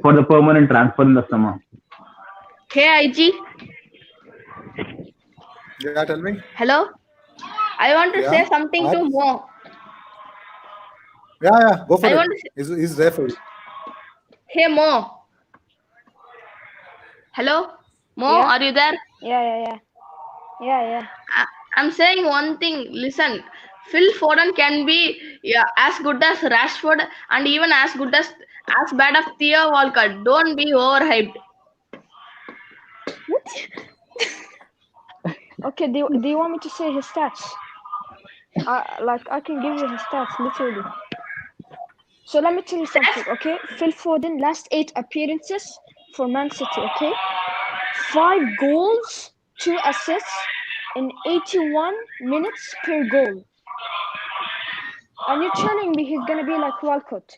for the permanent transfer in the summer. hey IG, yeah, tell me. hello. I want to Yeah, say something to Mo. yeah, go for I it. want to say, He's there for you. hey Mo, hello, Mo, Yeah? are you there? Yeah. I'm saying one thing. Listen, Phil Foden can be, yeah, as good as Rashford and even as bad as Theo Walcott. Don't be overhyped. What? Okay, do you want me to say his stats? I can give you his stats, literally. So let me tell you something, okay? Phil Foden, last 8 appearances for Man City, okay? 5 goals, 2 assists in 81 minutes per goal. And you're telling me he's gonna be like Walcott?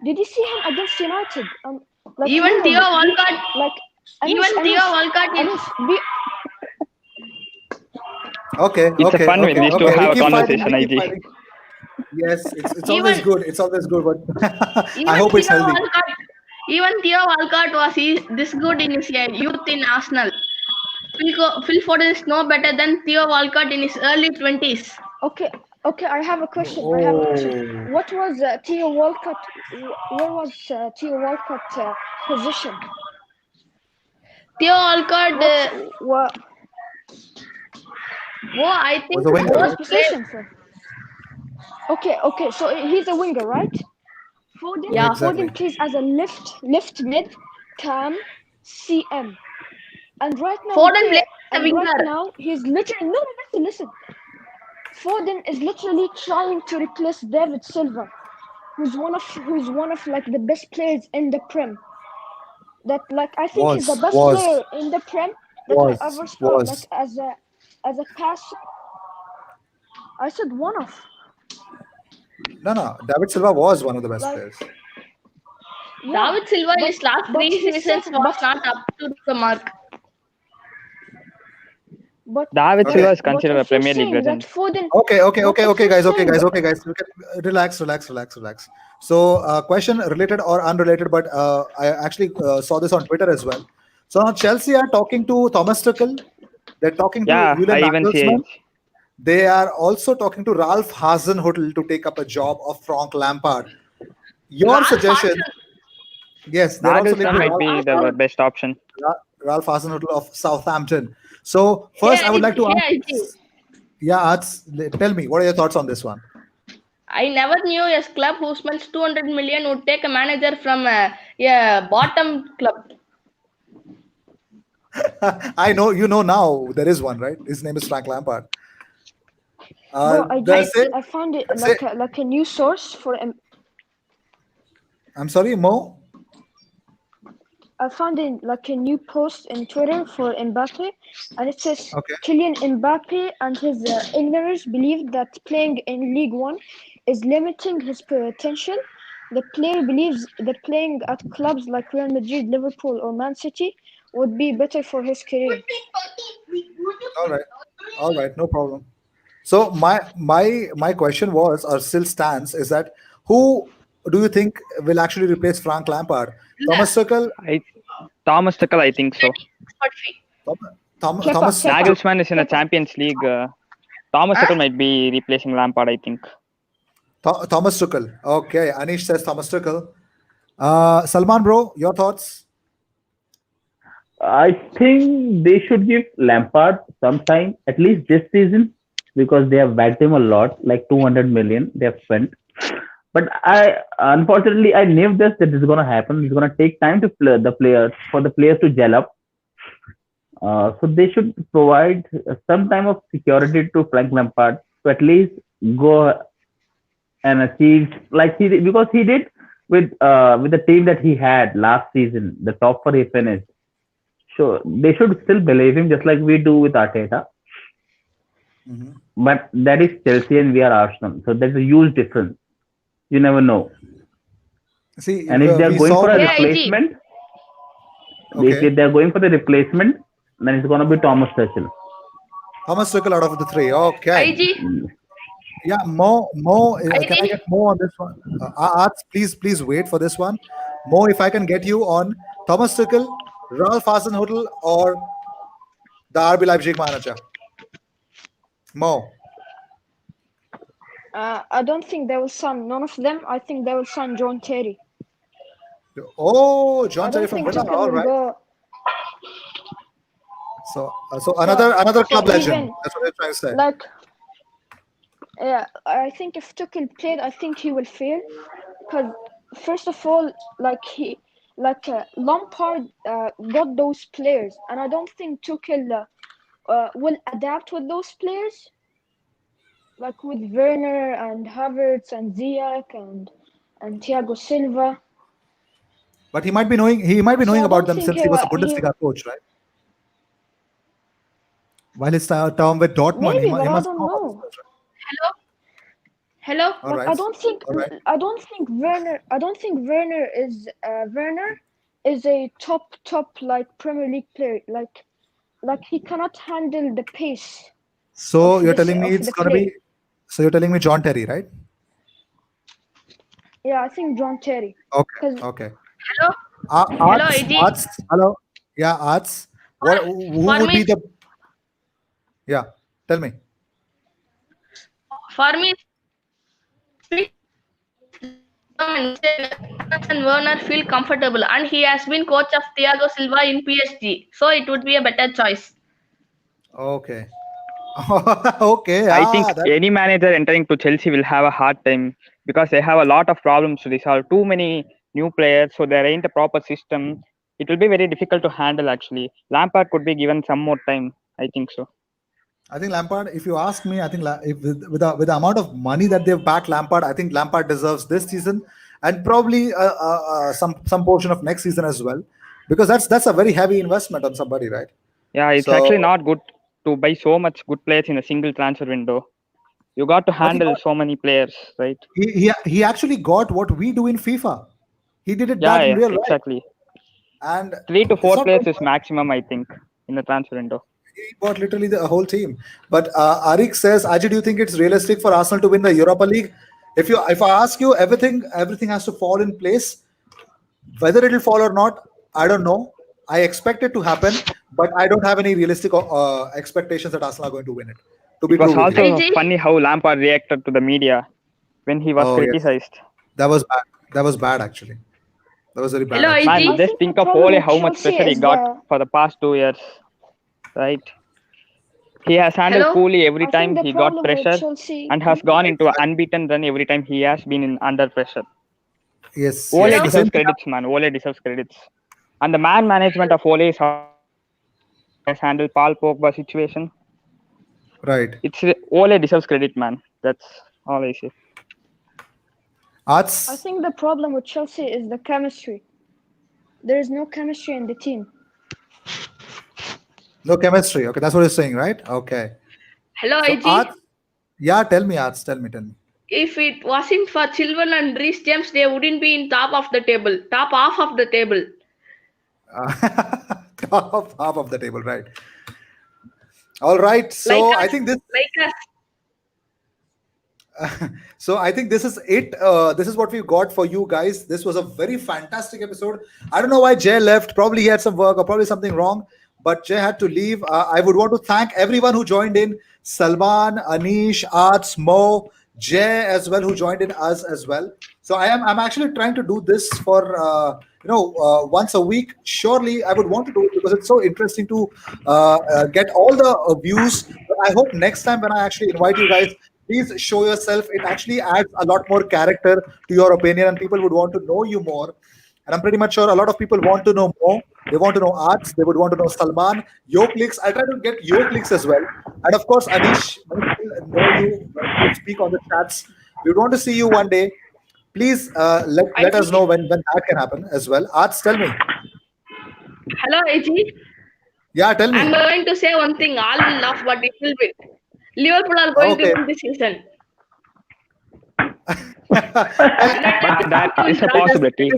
Did you see him against United? Like Even Theo literally, Walcott, like even Theo Walcott is. Anush, be, Okay, It's a okay, fun with okay, these two okay. We have a keep fighting. conversation, We keep IG. fighting. Yes, it's always Even good. It's always good, but I even hope it's Theo healthy. Walcott, even Theo Walcott was this good in his youth in Arsenal. Phil Foden is no better than Theo Walcott in his early 20s. okay. I have a question. Oh, What was Theo Walcott? Where was Theo Walcott position? Theo Walcott, What I was think a winger, his right? most played. position for? Okay. So he's a winger, right? Yeah, Foden Exactly. plays as a left mid, cam, CM, and right now Foden plays as a winger. he's literally no. Listen. Foden is literally trying to replace David Silva, who's one of like the best players in the Prem. That like I think he's the best player in the Prem that I ever saw. Like Was. as a passer, I said one of No. David Silva was one of the best like players. yeah. David Silva in his last But 3 he's seasons saying was not up to the mark. but David Okay. Silva is but considered a if you're Premier League saying that legend. Foden, Okay, guys. saying that, Okay, guys. Relax. So, question related or unrelated, but I actually saw this on Twitter as well. So now Chelsea are talking to Thomas Tuchel. They're talking to Yeah, Julian I even see Nagelsmann. it. They are also talking to Ralph Hasenhüttl to take up a job of Frank Lampard. Your Ralph suggestion? Hasen, Yes, they're also Nagelsmann linked to might be the best option. Ralph Hasenhüttl of Southampton. So first, I would like to hey, ask. Yeah, tell me, what are your thoughts on this one? I never knew a club who spends 200 million would take a manager from a bottom club. I know you know now there is one, right? His name is Frank Lampard. bro, I found it say, like a new source for I'm sorry, Mo. I found it like a new post in Twitter for Mbappe, and it says Okay. Kylian Mbappe and his ignorance believe that playing in League One is limiting his potential. The player believes that playing at clubs like Real Madrid, Liverpool, or Man City would be better for his career. All right, no problem. So my question was, or still stands, is that who do you think will actually replace Frank Lampard? Thomas Tuchel, Thomas Tuchel, I think so. Expert fee. Thomas Kepa. Nagelsmann is in the Kepa. Champions League. Thomas Tuchel might be replacing Lampard, I think. Thomas Tuchel. Okay, Anish says Thomas Tuchel. Salman, bro, your thoughts? I think they should give Lampard some time, at least this season, because they have backed him a lot, like 200 million they have spent. But unfortunately, I knew that is going to happen. It's going to take time to play the players for the players to gel up. So they should provide some time of security to Frank Lampard to at least go and achieve like he did, because he did with the team that he had last season, the top four he finished. So they should still believe him, just like we do with Arteta. Mhm. But that is Chelsea and we are Arsenal, so there's a huge difference. You never know. See, And if they are we going saw for a Yeah, IG. replacement, okay, if they are going for the replacement, then it's going to be Thomas Tuchel. Thomas Tuchel out of the three. Okay. IG. Yeah, Mo, can I IG. get Mo on this one? Arts, please wait for this one. Mo, if I can get you on Thomas Tuchel, Ralph Hasenhüttl, or the RB Leipzig manager. Mo. I don't think they will sign none of them. I think they will sign John Terry. Oh, I John Terry don't from think Villa. Tuchel All will right. go. So another club legend. even That's what I'm trying to say. like yeah, I think if Tuchel played, I think he will fail because first of all, Lampard got those players, and I don't think Tuchel will adapt with those players, like with Werner and Havertz and Ziyech and Thiago Silva. But he might be knowing. He might be So knowing I about don't them think since he was a Bundesliga coach, right? While his term with Dortmund, maybe, he but I must don't know about know. this, right? Hello. All Like right. I don't think All right. Werner is a top like Premier League player. Like he cannot handle the pace So of you're telling me of it's the gonna play. be. So you're telling me John Terry, right? Yeah, I think John Terry. Okay. 'Cause- Okay. Hello. Hello, Arts. IG. Arts. Hello. Yeah, Arts. What? Who For would me, be the? Yeah. Tell me. for me, and Werner feel comfortable, and he has been coach of Thiago Silva in PSG, so it would be a better choice. Okay. Okay. I think That, any manager entering to Chelsea will have a hard time because they have a lot of problems to resolve. Too many new players, so there ain't a proper system. It will be very difficult to handle actually. Lampard could be given some more time. I think so. I think Lampard. If you ask me, I think if with the amount of money that they've backed Lampard, I think Lampard deserves this season and probably some portion of next season as well, because that's a very heavy investment on somebody, right? Yeah, it's So, actually not good to buy so much good players in a single transfer window. You got to but he handle got- so many players, right? he actually got what we do in FIFA. He did it Yeah, back in yeah, real life, exactly. and 3 to it's 4 not players going is maximum, I think, in the transfer window. he got literally the whole team. But Arik says, Ajay, do you think it's realistic for Arsenal to win the Europa League? If I ask you, everything has to fall in place. Whether it'll fall or not, I don't know. I expect it to happen, but I don't have any realistic expectations that Arsenal are going to win it. To be It was true with you. also IG. funny how Lampard reacted to the media when he was Oh, yes. criticized. That was bad. That was bad, actually. That was very bad. Hello, actually. Man, IG. I just think the think of problem Ole with how much Chelsea pressure he is got for the past 2 years, right? He has handled Hello? coolly every I time think the he got problem with pressure Chelsea. and has gone into an unbeaten run every time he has been in under pressure. Yes, Ole yes. The same deserves thing credits, man. Ole deserves credits. And the man management of Ole is how he has handled Paul Pogba situation. right. It's Ole deserves credit, man. That's all I say. Arts. I think the problem with Chelsea is the chemistry. There is no chemistry in the team. No chemistry. Okay, that's what you're saying, right? Okay. Hello, So IG. Arts. Yeah, tell me, Arts. Tell me. If it wasn't for Chilwell and Reece James, they wouldn't be in top of the table, top half of the table. Top half of the table, right? All right. So Like I us, think this. like us. So I think this is it. This is what we got for you guys. This was a very fantastic episode. I don't know why Jay left. Probably he had some work or probably something wrong, but Jay had to leave. I would want to thank everyone who joined in: Salman, Anish, Arts, Mo, Jay as well, who joined in us as well. So I'm actually trying to do this for once a week. Surely I would want to do it because it's so interesting to get all the views. But I hope next time when I actually invite you guys, please show yourself. It actually adds a lot more character to your opinion, and people would want to know you more. And I'm pretty much sure a lot of people want to know more. They want to know Arts. They would want to know Salman. Your clicks. I try to get your clicks as well. And of course, Anish, many people know you when you speak on the chats. We would want to see you one day. Please let us know when that can happen as well. Arts, tell me. Hello, AG. Yeah, tell me. I'm going to say one thing. All will laugh, but it will be. Liverpool are going to win this season. But that is a possibility.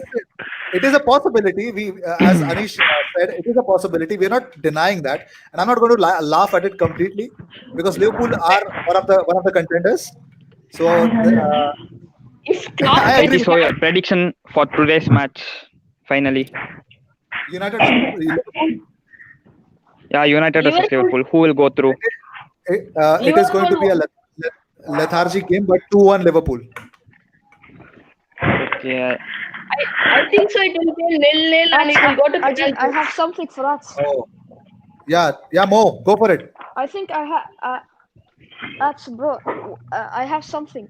It is a possibility. We, as Anish said, it is a possibility. We are not denying that, and I'm not going to laugh at it completely because Liverpool are one of the contenders. So If Klopp I agree. So your prediction for today's match, finally. United, Yeah, United versus Liverpool. Liverpool. Who will go through? it is going to be a lethargic game, but 2-1 Liverpool. Okay. I think so. It will be 0-0 and it will go to I penalties. have something for that. Oh, yeah, Mo, go for it. I think I have. That's bro. I have something.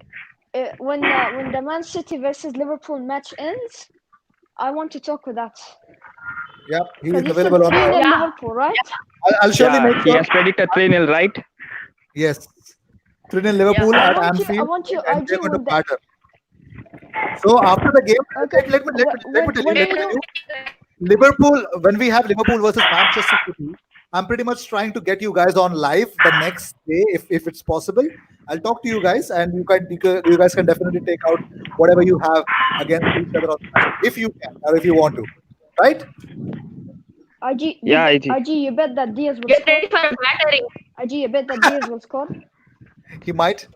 When the Man City versus Liverpool match ends, I want to talk with that. Yeah, he is Because you said available on. 3-0 Yeah. Liverpool, right? I'll surely Yeah, make he sure. has predicted 3-0, right? Yes, 3-0 Liverpool I at want you- Anfield. I want you- and I they're do going to want that. batter. So after the game, Okay. let me tell When you, Liverpool, when we have Liverpool versus Manchester City, I'm pretty much trying to get you guys on live the next day if it's possible. I'll talk to you guys, and you guys can definitely take out whatever you have against each other on the match, if you can or if you want to, right? IG, Yeah, IG. you bet that Diaz will Get score. ready for battering. IG, you bet that Diaz will score. He might.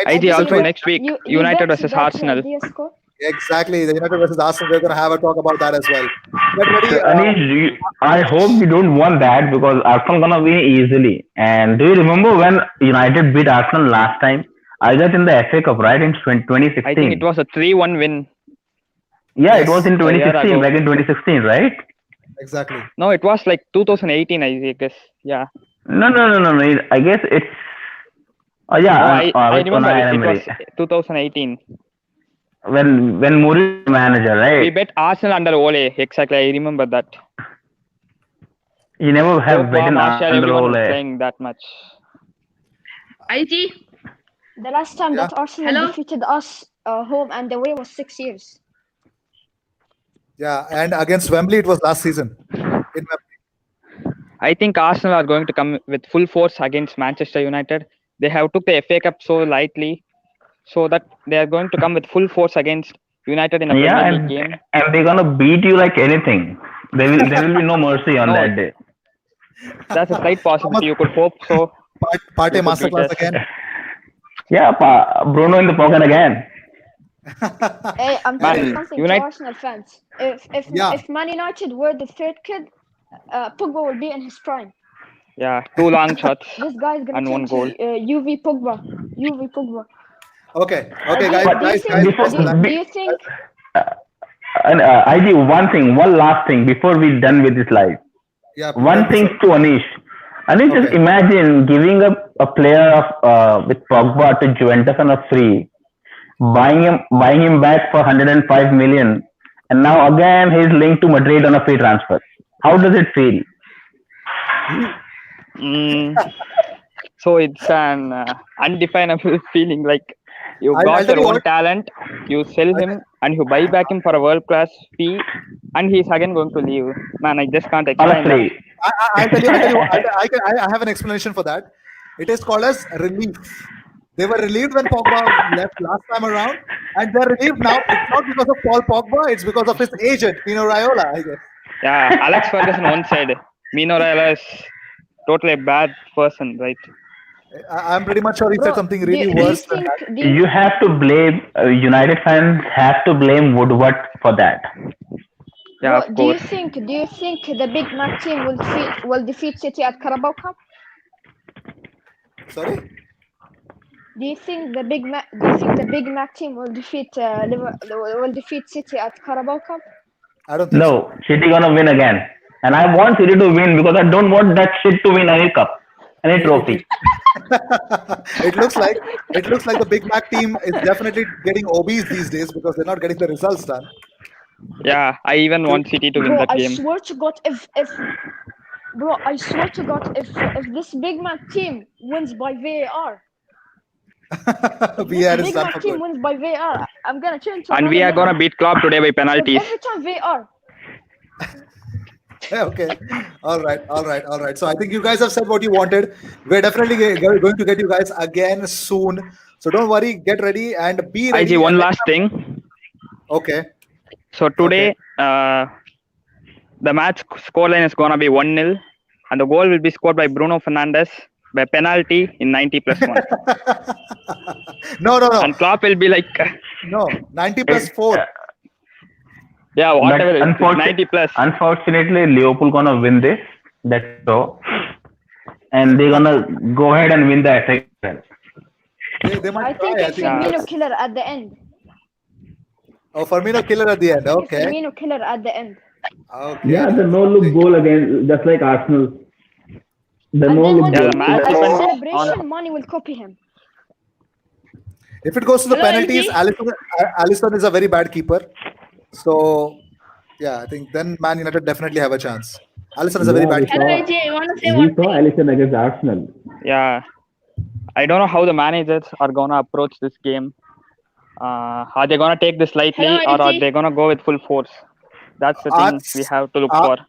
IG you also bet- next week, you United bet versus that, Arsenal. Diaz score. Exactly. The United versus Arsenal. We're going to have a talk about that as well. Get ready. Anish, I hope you don't want that because Arsenal gonna win easily. And do you remember when United beat Arsenal last time? I guess in the FA Cup, right, in 2016. I think it was a 3-1 win. Yeah, Yes. it was in A year 2016, ago. back in 2016, right? Exactly. No, it was like 2018, I guess. Yeah. No. I guess it's. Oh No, yeah, I with remember Unai it was Emery. 2018. When Mourinho was manager, We right? bet Arsenal under Ole. Exactly, I remember that. He never have Pogba, beaten Martial, under everyone was Ole. playing that much. IG. The last time Yeah. that Arsenal Hello? defeated us home and away was 6 years. Yeah, and against Wembley, it was last season. In Wembley. I think Arsenal are going to come with full force against Manchester United. They have took the FA Cup so lightly, so that they are going to come with full force against United in a Yeah, Premier League game. and they're gonna beat you like anything. There will be no mercy on No. that day. That's a slight possibility. You could hope so. Partey They could masterclass beat us. again. Yeah, Bruno in the pocket again. Hey, I'm Man, telling you something United- to Arsenal fans. If Yeah. Man United were the third kid, Pogba will be in his prime. Yeah, 2 long shots. This guy is gonna And one change UV Pogba. UV Pogba. Okay, Do you guys. think? before- Do you think? And I do one last thing before we're done with this live. Yeah. One thing to Anish. Anish, just Okay. imagine giving up a player of with Pogba to Juventus on a free, buying him back for 105 million, and now again he's linked to Madrid on a free transfer. How does it feel? So it's an undefinable feeling. Like you I'll got tell your you own what- talent, you sell him, and you buy back him for a world class fee, and he's again going to leave. Man, I just can't On a explain that. free. I'll tell you. I have an explanation for that. It is called as relief. They were relieved when Pogba left last time around, and they're relieved now. It's not because of Paul Pogba; it's because of his agent, Mino Raiola, I guess. Yeah, Alex Ferguson once said Mino Raiola is totally a bad person, right? I'm pretty much sure he said something really do you worse than think? that. Do you, You have to blame United fans have to blame Woodward for that. Yeah, bro, of do you course. think the Big Mac team will defeat City at Carabao Cup? Sorry? Do you think the Big Mac team will defeat will defeat City at Carabao Cup? I don't think so. No, City gonna win again, and I want City to win because I don't want that shit to win any cup, any trophy. It looks like the Big Mac team is definitely getting obese these days because they're not getting the results done. Yeah, I even want City to win Bro, that I game. swear to God, if this Big Mac team wins by VAR, if VAR this is Big done Mac for team good. wins by VAR, I'm gonna change to And we are another gonna beat Klopp today by level. penalties. Every time VAR. Okay. All right. So I think you guys have said what you wanted. We're definitely going to get you guys again soon. So don't worry. Get ready and be ready. IG, one and last thing. Okay. So today, the match scoreline is gonna be 1-0, and the goal will be scored by Bruno Fernandes by penalty in 90 plus 1. No. And Klopp will be like, No. 90 plus 4. yeah, But whatever, it's 90 plus. unfortunately, Liverpool gonna win this. That's so, and they're gonna go ahead and win the FA. They might I think try. it's Firmino killer at the end. Oh, Firmino killer at the end. Okay. Firmino killer at the end. Okay. Yeah, the no look goal again, just like Arsenal. The And no then look when Yeah, goal. the match at the depends celebration, on. Mane will copy him. If it goes to the Hello, penalties, LG. Alisson is a very bad keeper. So yeah, I think then Man United definitely have a chance. Alisson is a very Yeah, bad we keeper. Hello, saw, AJ. I want to say we one saw thing. Alisson against Arsenal. Yeah, I don't know how the managers are gonna approach this game. Are they gonna take this lightly, Hello, or are LG. they gonna go with full force? That's the thing we Arts, have to look Ar- for.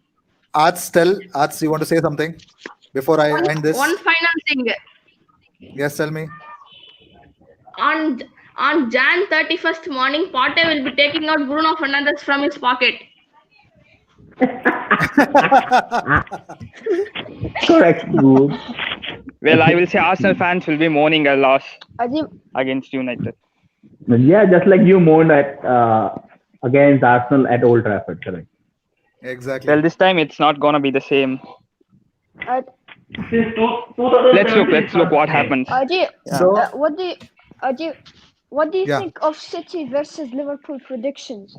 Arts, you want to say something before I end this? One final thing. Yes, tell me. On Jan 31st morning, Potter will be taking out Bruno Fernandes from his pocket. Correct move. Well, I will say Arsenal fans will be mourning a loss Ajib, against United. Yeah, just like you mourned at against Arsenal at Old Trafford, correct? Exactly. Well, this time it's not gonna be the same. uh, Let's look what happens. Ajib, So what do you Yeah. think of City versus Liverpool predictions?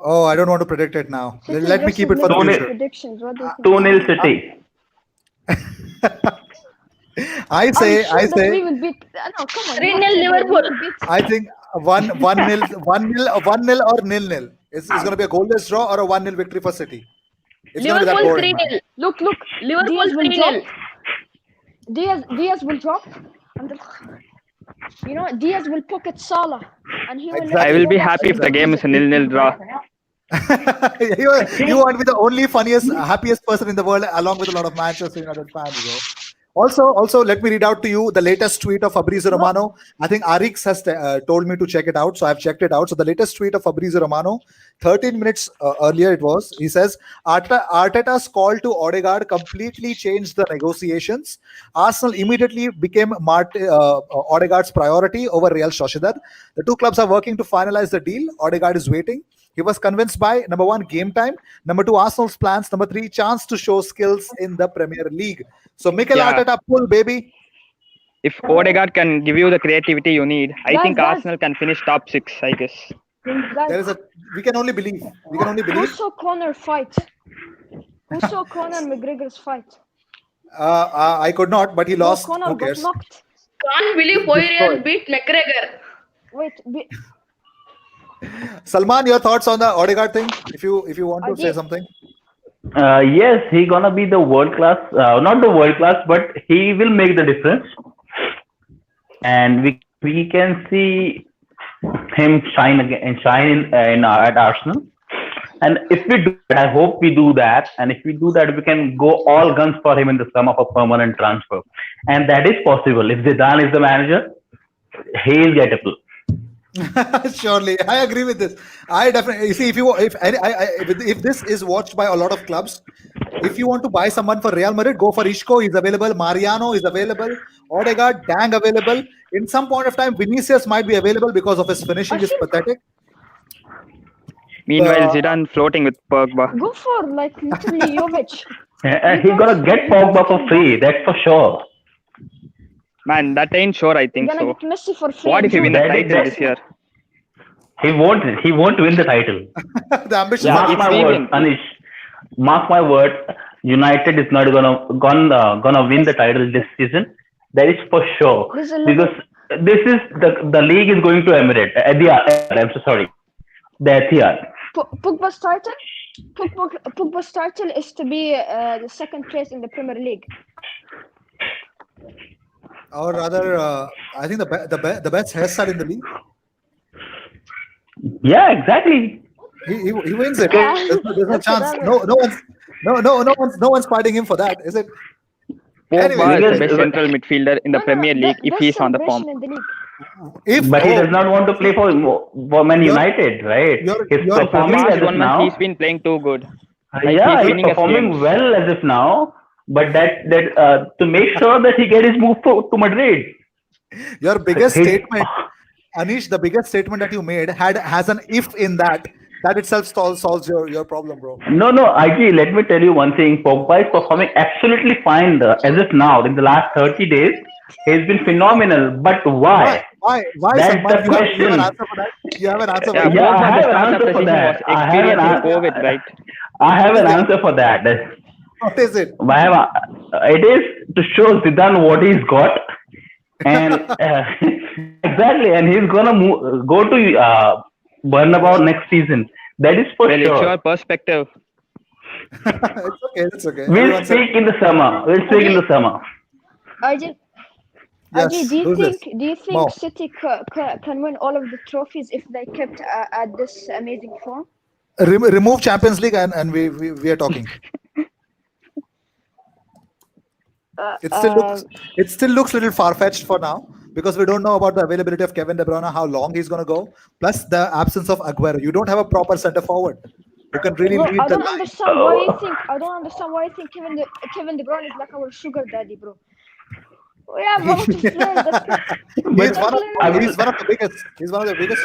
oh, I don't want to predict it now. City Let me keep it versus for the Liverpool future. predictions. What do you think? 2-0 City. I Are say, you sure I that we say, will beat? No, come on. 3-0 you have to Liverpool. beat- I think 1-0 or 0-0. It's going to be a goalless draw or a 1-0 victory for City. It's going to be that Liverpool boring. Man. 3-0. Look, Liverpool Diaz will 3-0. drop. Diaz will drop, and Diaz will pocket Salah, and he will. Exactly. I will be go back happy to if the game is a 0-0 draw. you want to be the only funniest, happiest person in the world, along with a lot of Manchester United fans, bro. Also, let me read out to you the latest tweet of Fabrizio Romano. I think Arix has told me to check it out, so I've checked it out. So the latest tweet of Fabrizio Romano, 13 minutes earlier it was. He says, Arteta's call to Odegaard completely changed the negotiations. Arsenal immediately became Odegaard's priority over Real Sociedad. The two clubs are working to finalize the deal. Odegaard is waiting. He was convinced by number 1, game time, number 2, Arsenal's plans, number 3, chance to show skills in the Premier League. So Mikel Yeah. Arteta, pull, baby. If Odegaard can give you the creativity you need, I think Guys. Arsenal can finish top 6, I guess. Guys, We can only believe. who saw Conor fight? Who saw Conor McGregor's fight? I could not, but he Bro, lost. Conor Who got cares? knocked. Can't believe Poirier beat McGregor. Wait, Salman, your thoughts on the Odegaard thing? If you want to say Ajit. something. Yes, he gonna be the world class. Not the world class, but he will make the difference. And we can see him shine again, at Arsenal. And if we do that, I hope we do that. And if we do that, we can go all guns for him in the sum of a permanent transfer. And that is possible. If Zidane is the manager, he'll get a pull. Surely, I agree with this. I definitely see if this is watched by a lot of clubs, If you want to buy someone for Real Madrid, go for Isco. He's available. Mariano is available. Odegaard, dang available. In some point of time, Vinicius might be available because of his finishing is pathetic. Meanwhile, Zidane floating with Pogba. Go for like literally Jovic. He's gonna get Pogba for free. That's for sure. Man, that ain't sure. I think You're gonna so. get Messi for free. What if he win the That is- title that- this year? He won't win the title. The ambition. Yeah, Mark if my we word, win. Anish. Mark my word. United is not gonna win the title this season. That is for sure. There's a Because this is the league is going to Emirates. I'm so sorry. The Etihad. Pogba's title is to be the second place in the Premier League. Or rather, I think the best hairstyle in the league. Yeah, exactly. He wins it. Yeah. There's no That's chance. what No one's fighting him for that, is it? Pogba Anyway, is the because- best central midfielder in the Premier League if there's he's on the form. celebration in the league. If But he does not want to play for Man United, right? He's you're- performing Past as if 1 month, now. he's been playing too good. Yeah, he's he's winning us performing games. well as if now. But that to make sure that he get his move to Madrid. your biggest He- statement, Anish, the biggest statement that you made has an if in that. That itself solves your problem, bro. No, IG, let me tell you one thing. Pogba is performing absolutely fine as if now. In the last 30 days, he's been phenomenal. But why? Why? That's Salman? the You have an question. answer for that? You have an answer for Yeah, that? Yeah, I Pogba have just an after answer for season that. was I have experienced an with COVID, right? I have an answer for that. What is it? It is to show Zidane what he's got, and exactly, and he's gonna go to Bernabeu next season. That is for Well, it's sure. your perspective. It's okay. We'll Everyone said- speak in the summer. Ajay, Yes, do you who's this? think Mo. City can win all of the trophies if they kept at this amazing form? Remove Champions League and we are talking. It still looks a little far-fetched for now because we don't know about the availability of Kevin De Bruyne, how long he's going to go, plus the absence of Aguero. You don't have a proper center forward who can really Bro, lead I the don't line. understand why you think. I don't understand why you think Kevin De Bruyne is like our sugar daddy, bro. We have a lot of players that He's one of the biggest. He's one of the biggest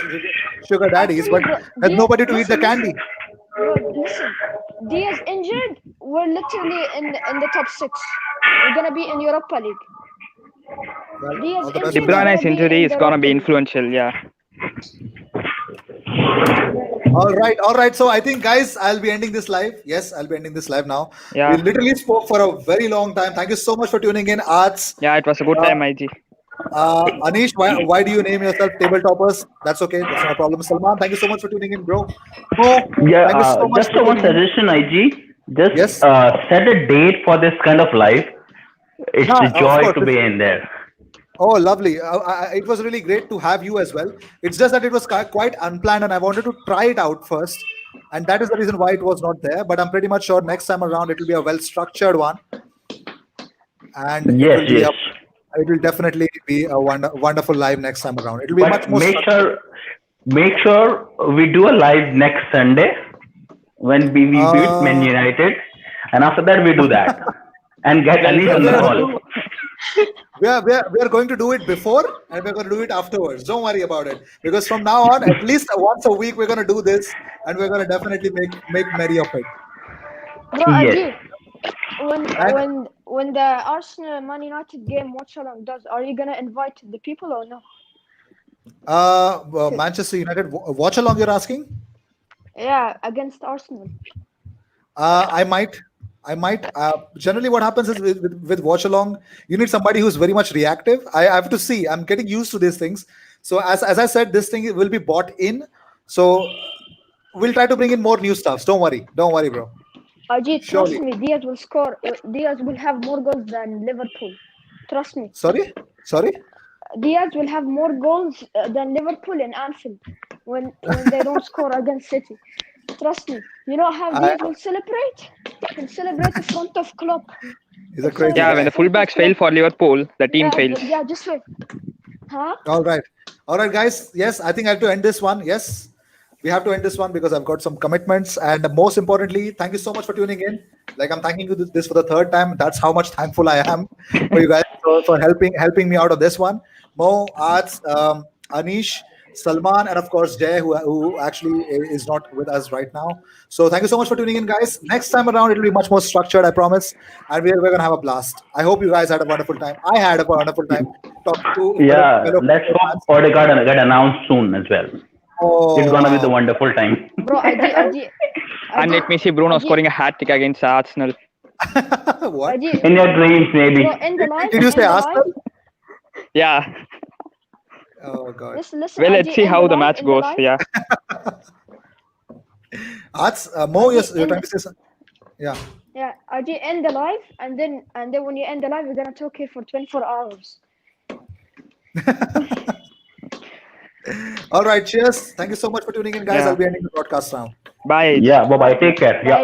sugar daddies, but there's nobody to eat the candy. Bro, listen, Diaz injured. We're literally in the top 6. We're gonna be in Europa League. Well, Diaz all the best De for injured, that. Bruyne's we're injury is in gonna be Europa League. influential, yeah. All right. So I think, guys, I'll be ending this live. Yes, I'll be ending this live now. Yeah. We literally spoke for a very long time. Thank you so much for tuning in, Arts. Yeah, it was a good time, IG. Anish, why do you name yourself Tabletoppers? That's okay. That's not a problem. Salman, thank you so much for tuning in, bro. Mo, Yeah, thank you so much just for one tuning in. suggestion, IG. Just Yes. set a date for this kind of live. It's Yeah, a of joy course. to be in there. Oh, lovely. It was really great to have you as well. It's just that it was quite unplanned and I wanted to try it out first. And that is the reason why it was not there. But I'm pretty much sure next time around it will be a well-structured one. And Yes, it will, yes. it will definitely be a wonderful live next time around. It will be much But more make sure we do a live next Sunday when we beat Man United, and after that we do that and get Anish on the call. We are going to do it before and we're going to do it afterwards. Don't worry about it. Because from now on, at least once a week, we're going to do this and we're going to definitely make merry of it. Bro, Yes. Ajay, when the Arsenal Man United game watch along does, are you gonna invite the people or no? Manchester United watch along, you're asking? Yeah, against Arsenal. I might. Generally, what happens is with watch along, you need somebody who's very much reactive. I have to see. I'm getting used to these things. So as I said, this thing will be bought in. So we'll try to bring in more new stuffs. Don't worry, bro. Ajay, Surely. trust me, Diaz will score. Diaz will have more goals than Liverpool. Trust me. Sorry. Diaz will have more goals than Liverpool in Anfield when they don't score against City. Trust me. You know how Diaz will celebrate? He'll celebrate in front of Klopp. He's a crazy Yeah, guy. when the fullbacks fail for Liverpool, the team fails. Yeah, just wait. Huh? All right, guys. Yes, I think I have to end this one. Yes. we have to end this one because I've got some commitments. And most importantly, thank you so much for tuning in. Like I'm thanking you this for the third time. That's how much thankful I am for you guys for helping me out of this one. Mo, Arts, Anish, Salman, and of course Jay, who actually is not with us right now. So thank you so much for tuning in, guys. Next time around, it'll be much more structured, I promise. And we're gonna have a blast. I hope you guys had a wonderful time. I had a wonderful time talking to Yeah, fellow let's hope Odegaard get announced soon as well. Oh, It's gonna be the wonderful time. Bro, And let me see Bruno scoring a hat trick against Arsenal. what? In your dreams, maybe. Bro, end the live. Did you say end the Arsenal? live. Yeah. Oh god. Listen, Well, let's Ajay, see end how the live, match end goes. live. Yeah. Arts, Mo, you're trying to say something? Yeah. Yeah, Ajay, end the live, and then when you end the live, we're gonna talk here for 24 hours. All right. Cheers. Thank you so much for tuning in, guys. Yeah. I'll be ending the broadcast now. Bye. Yeah, bye bye. Take care. Yeah.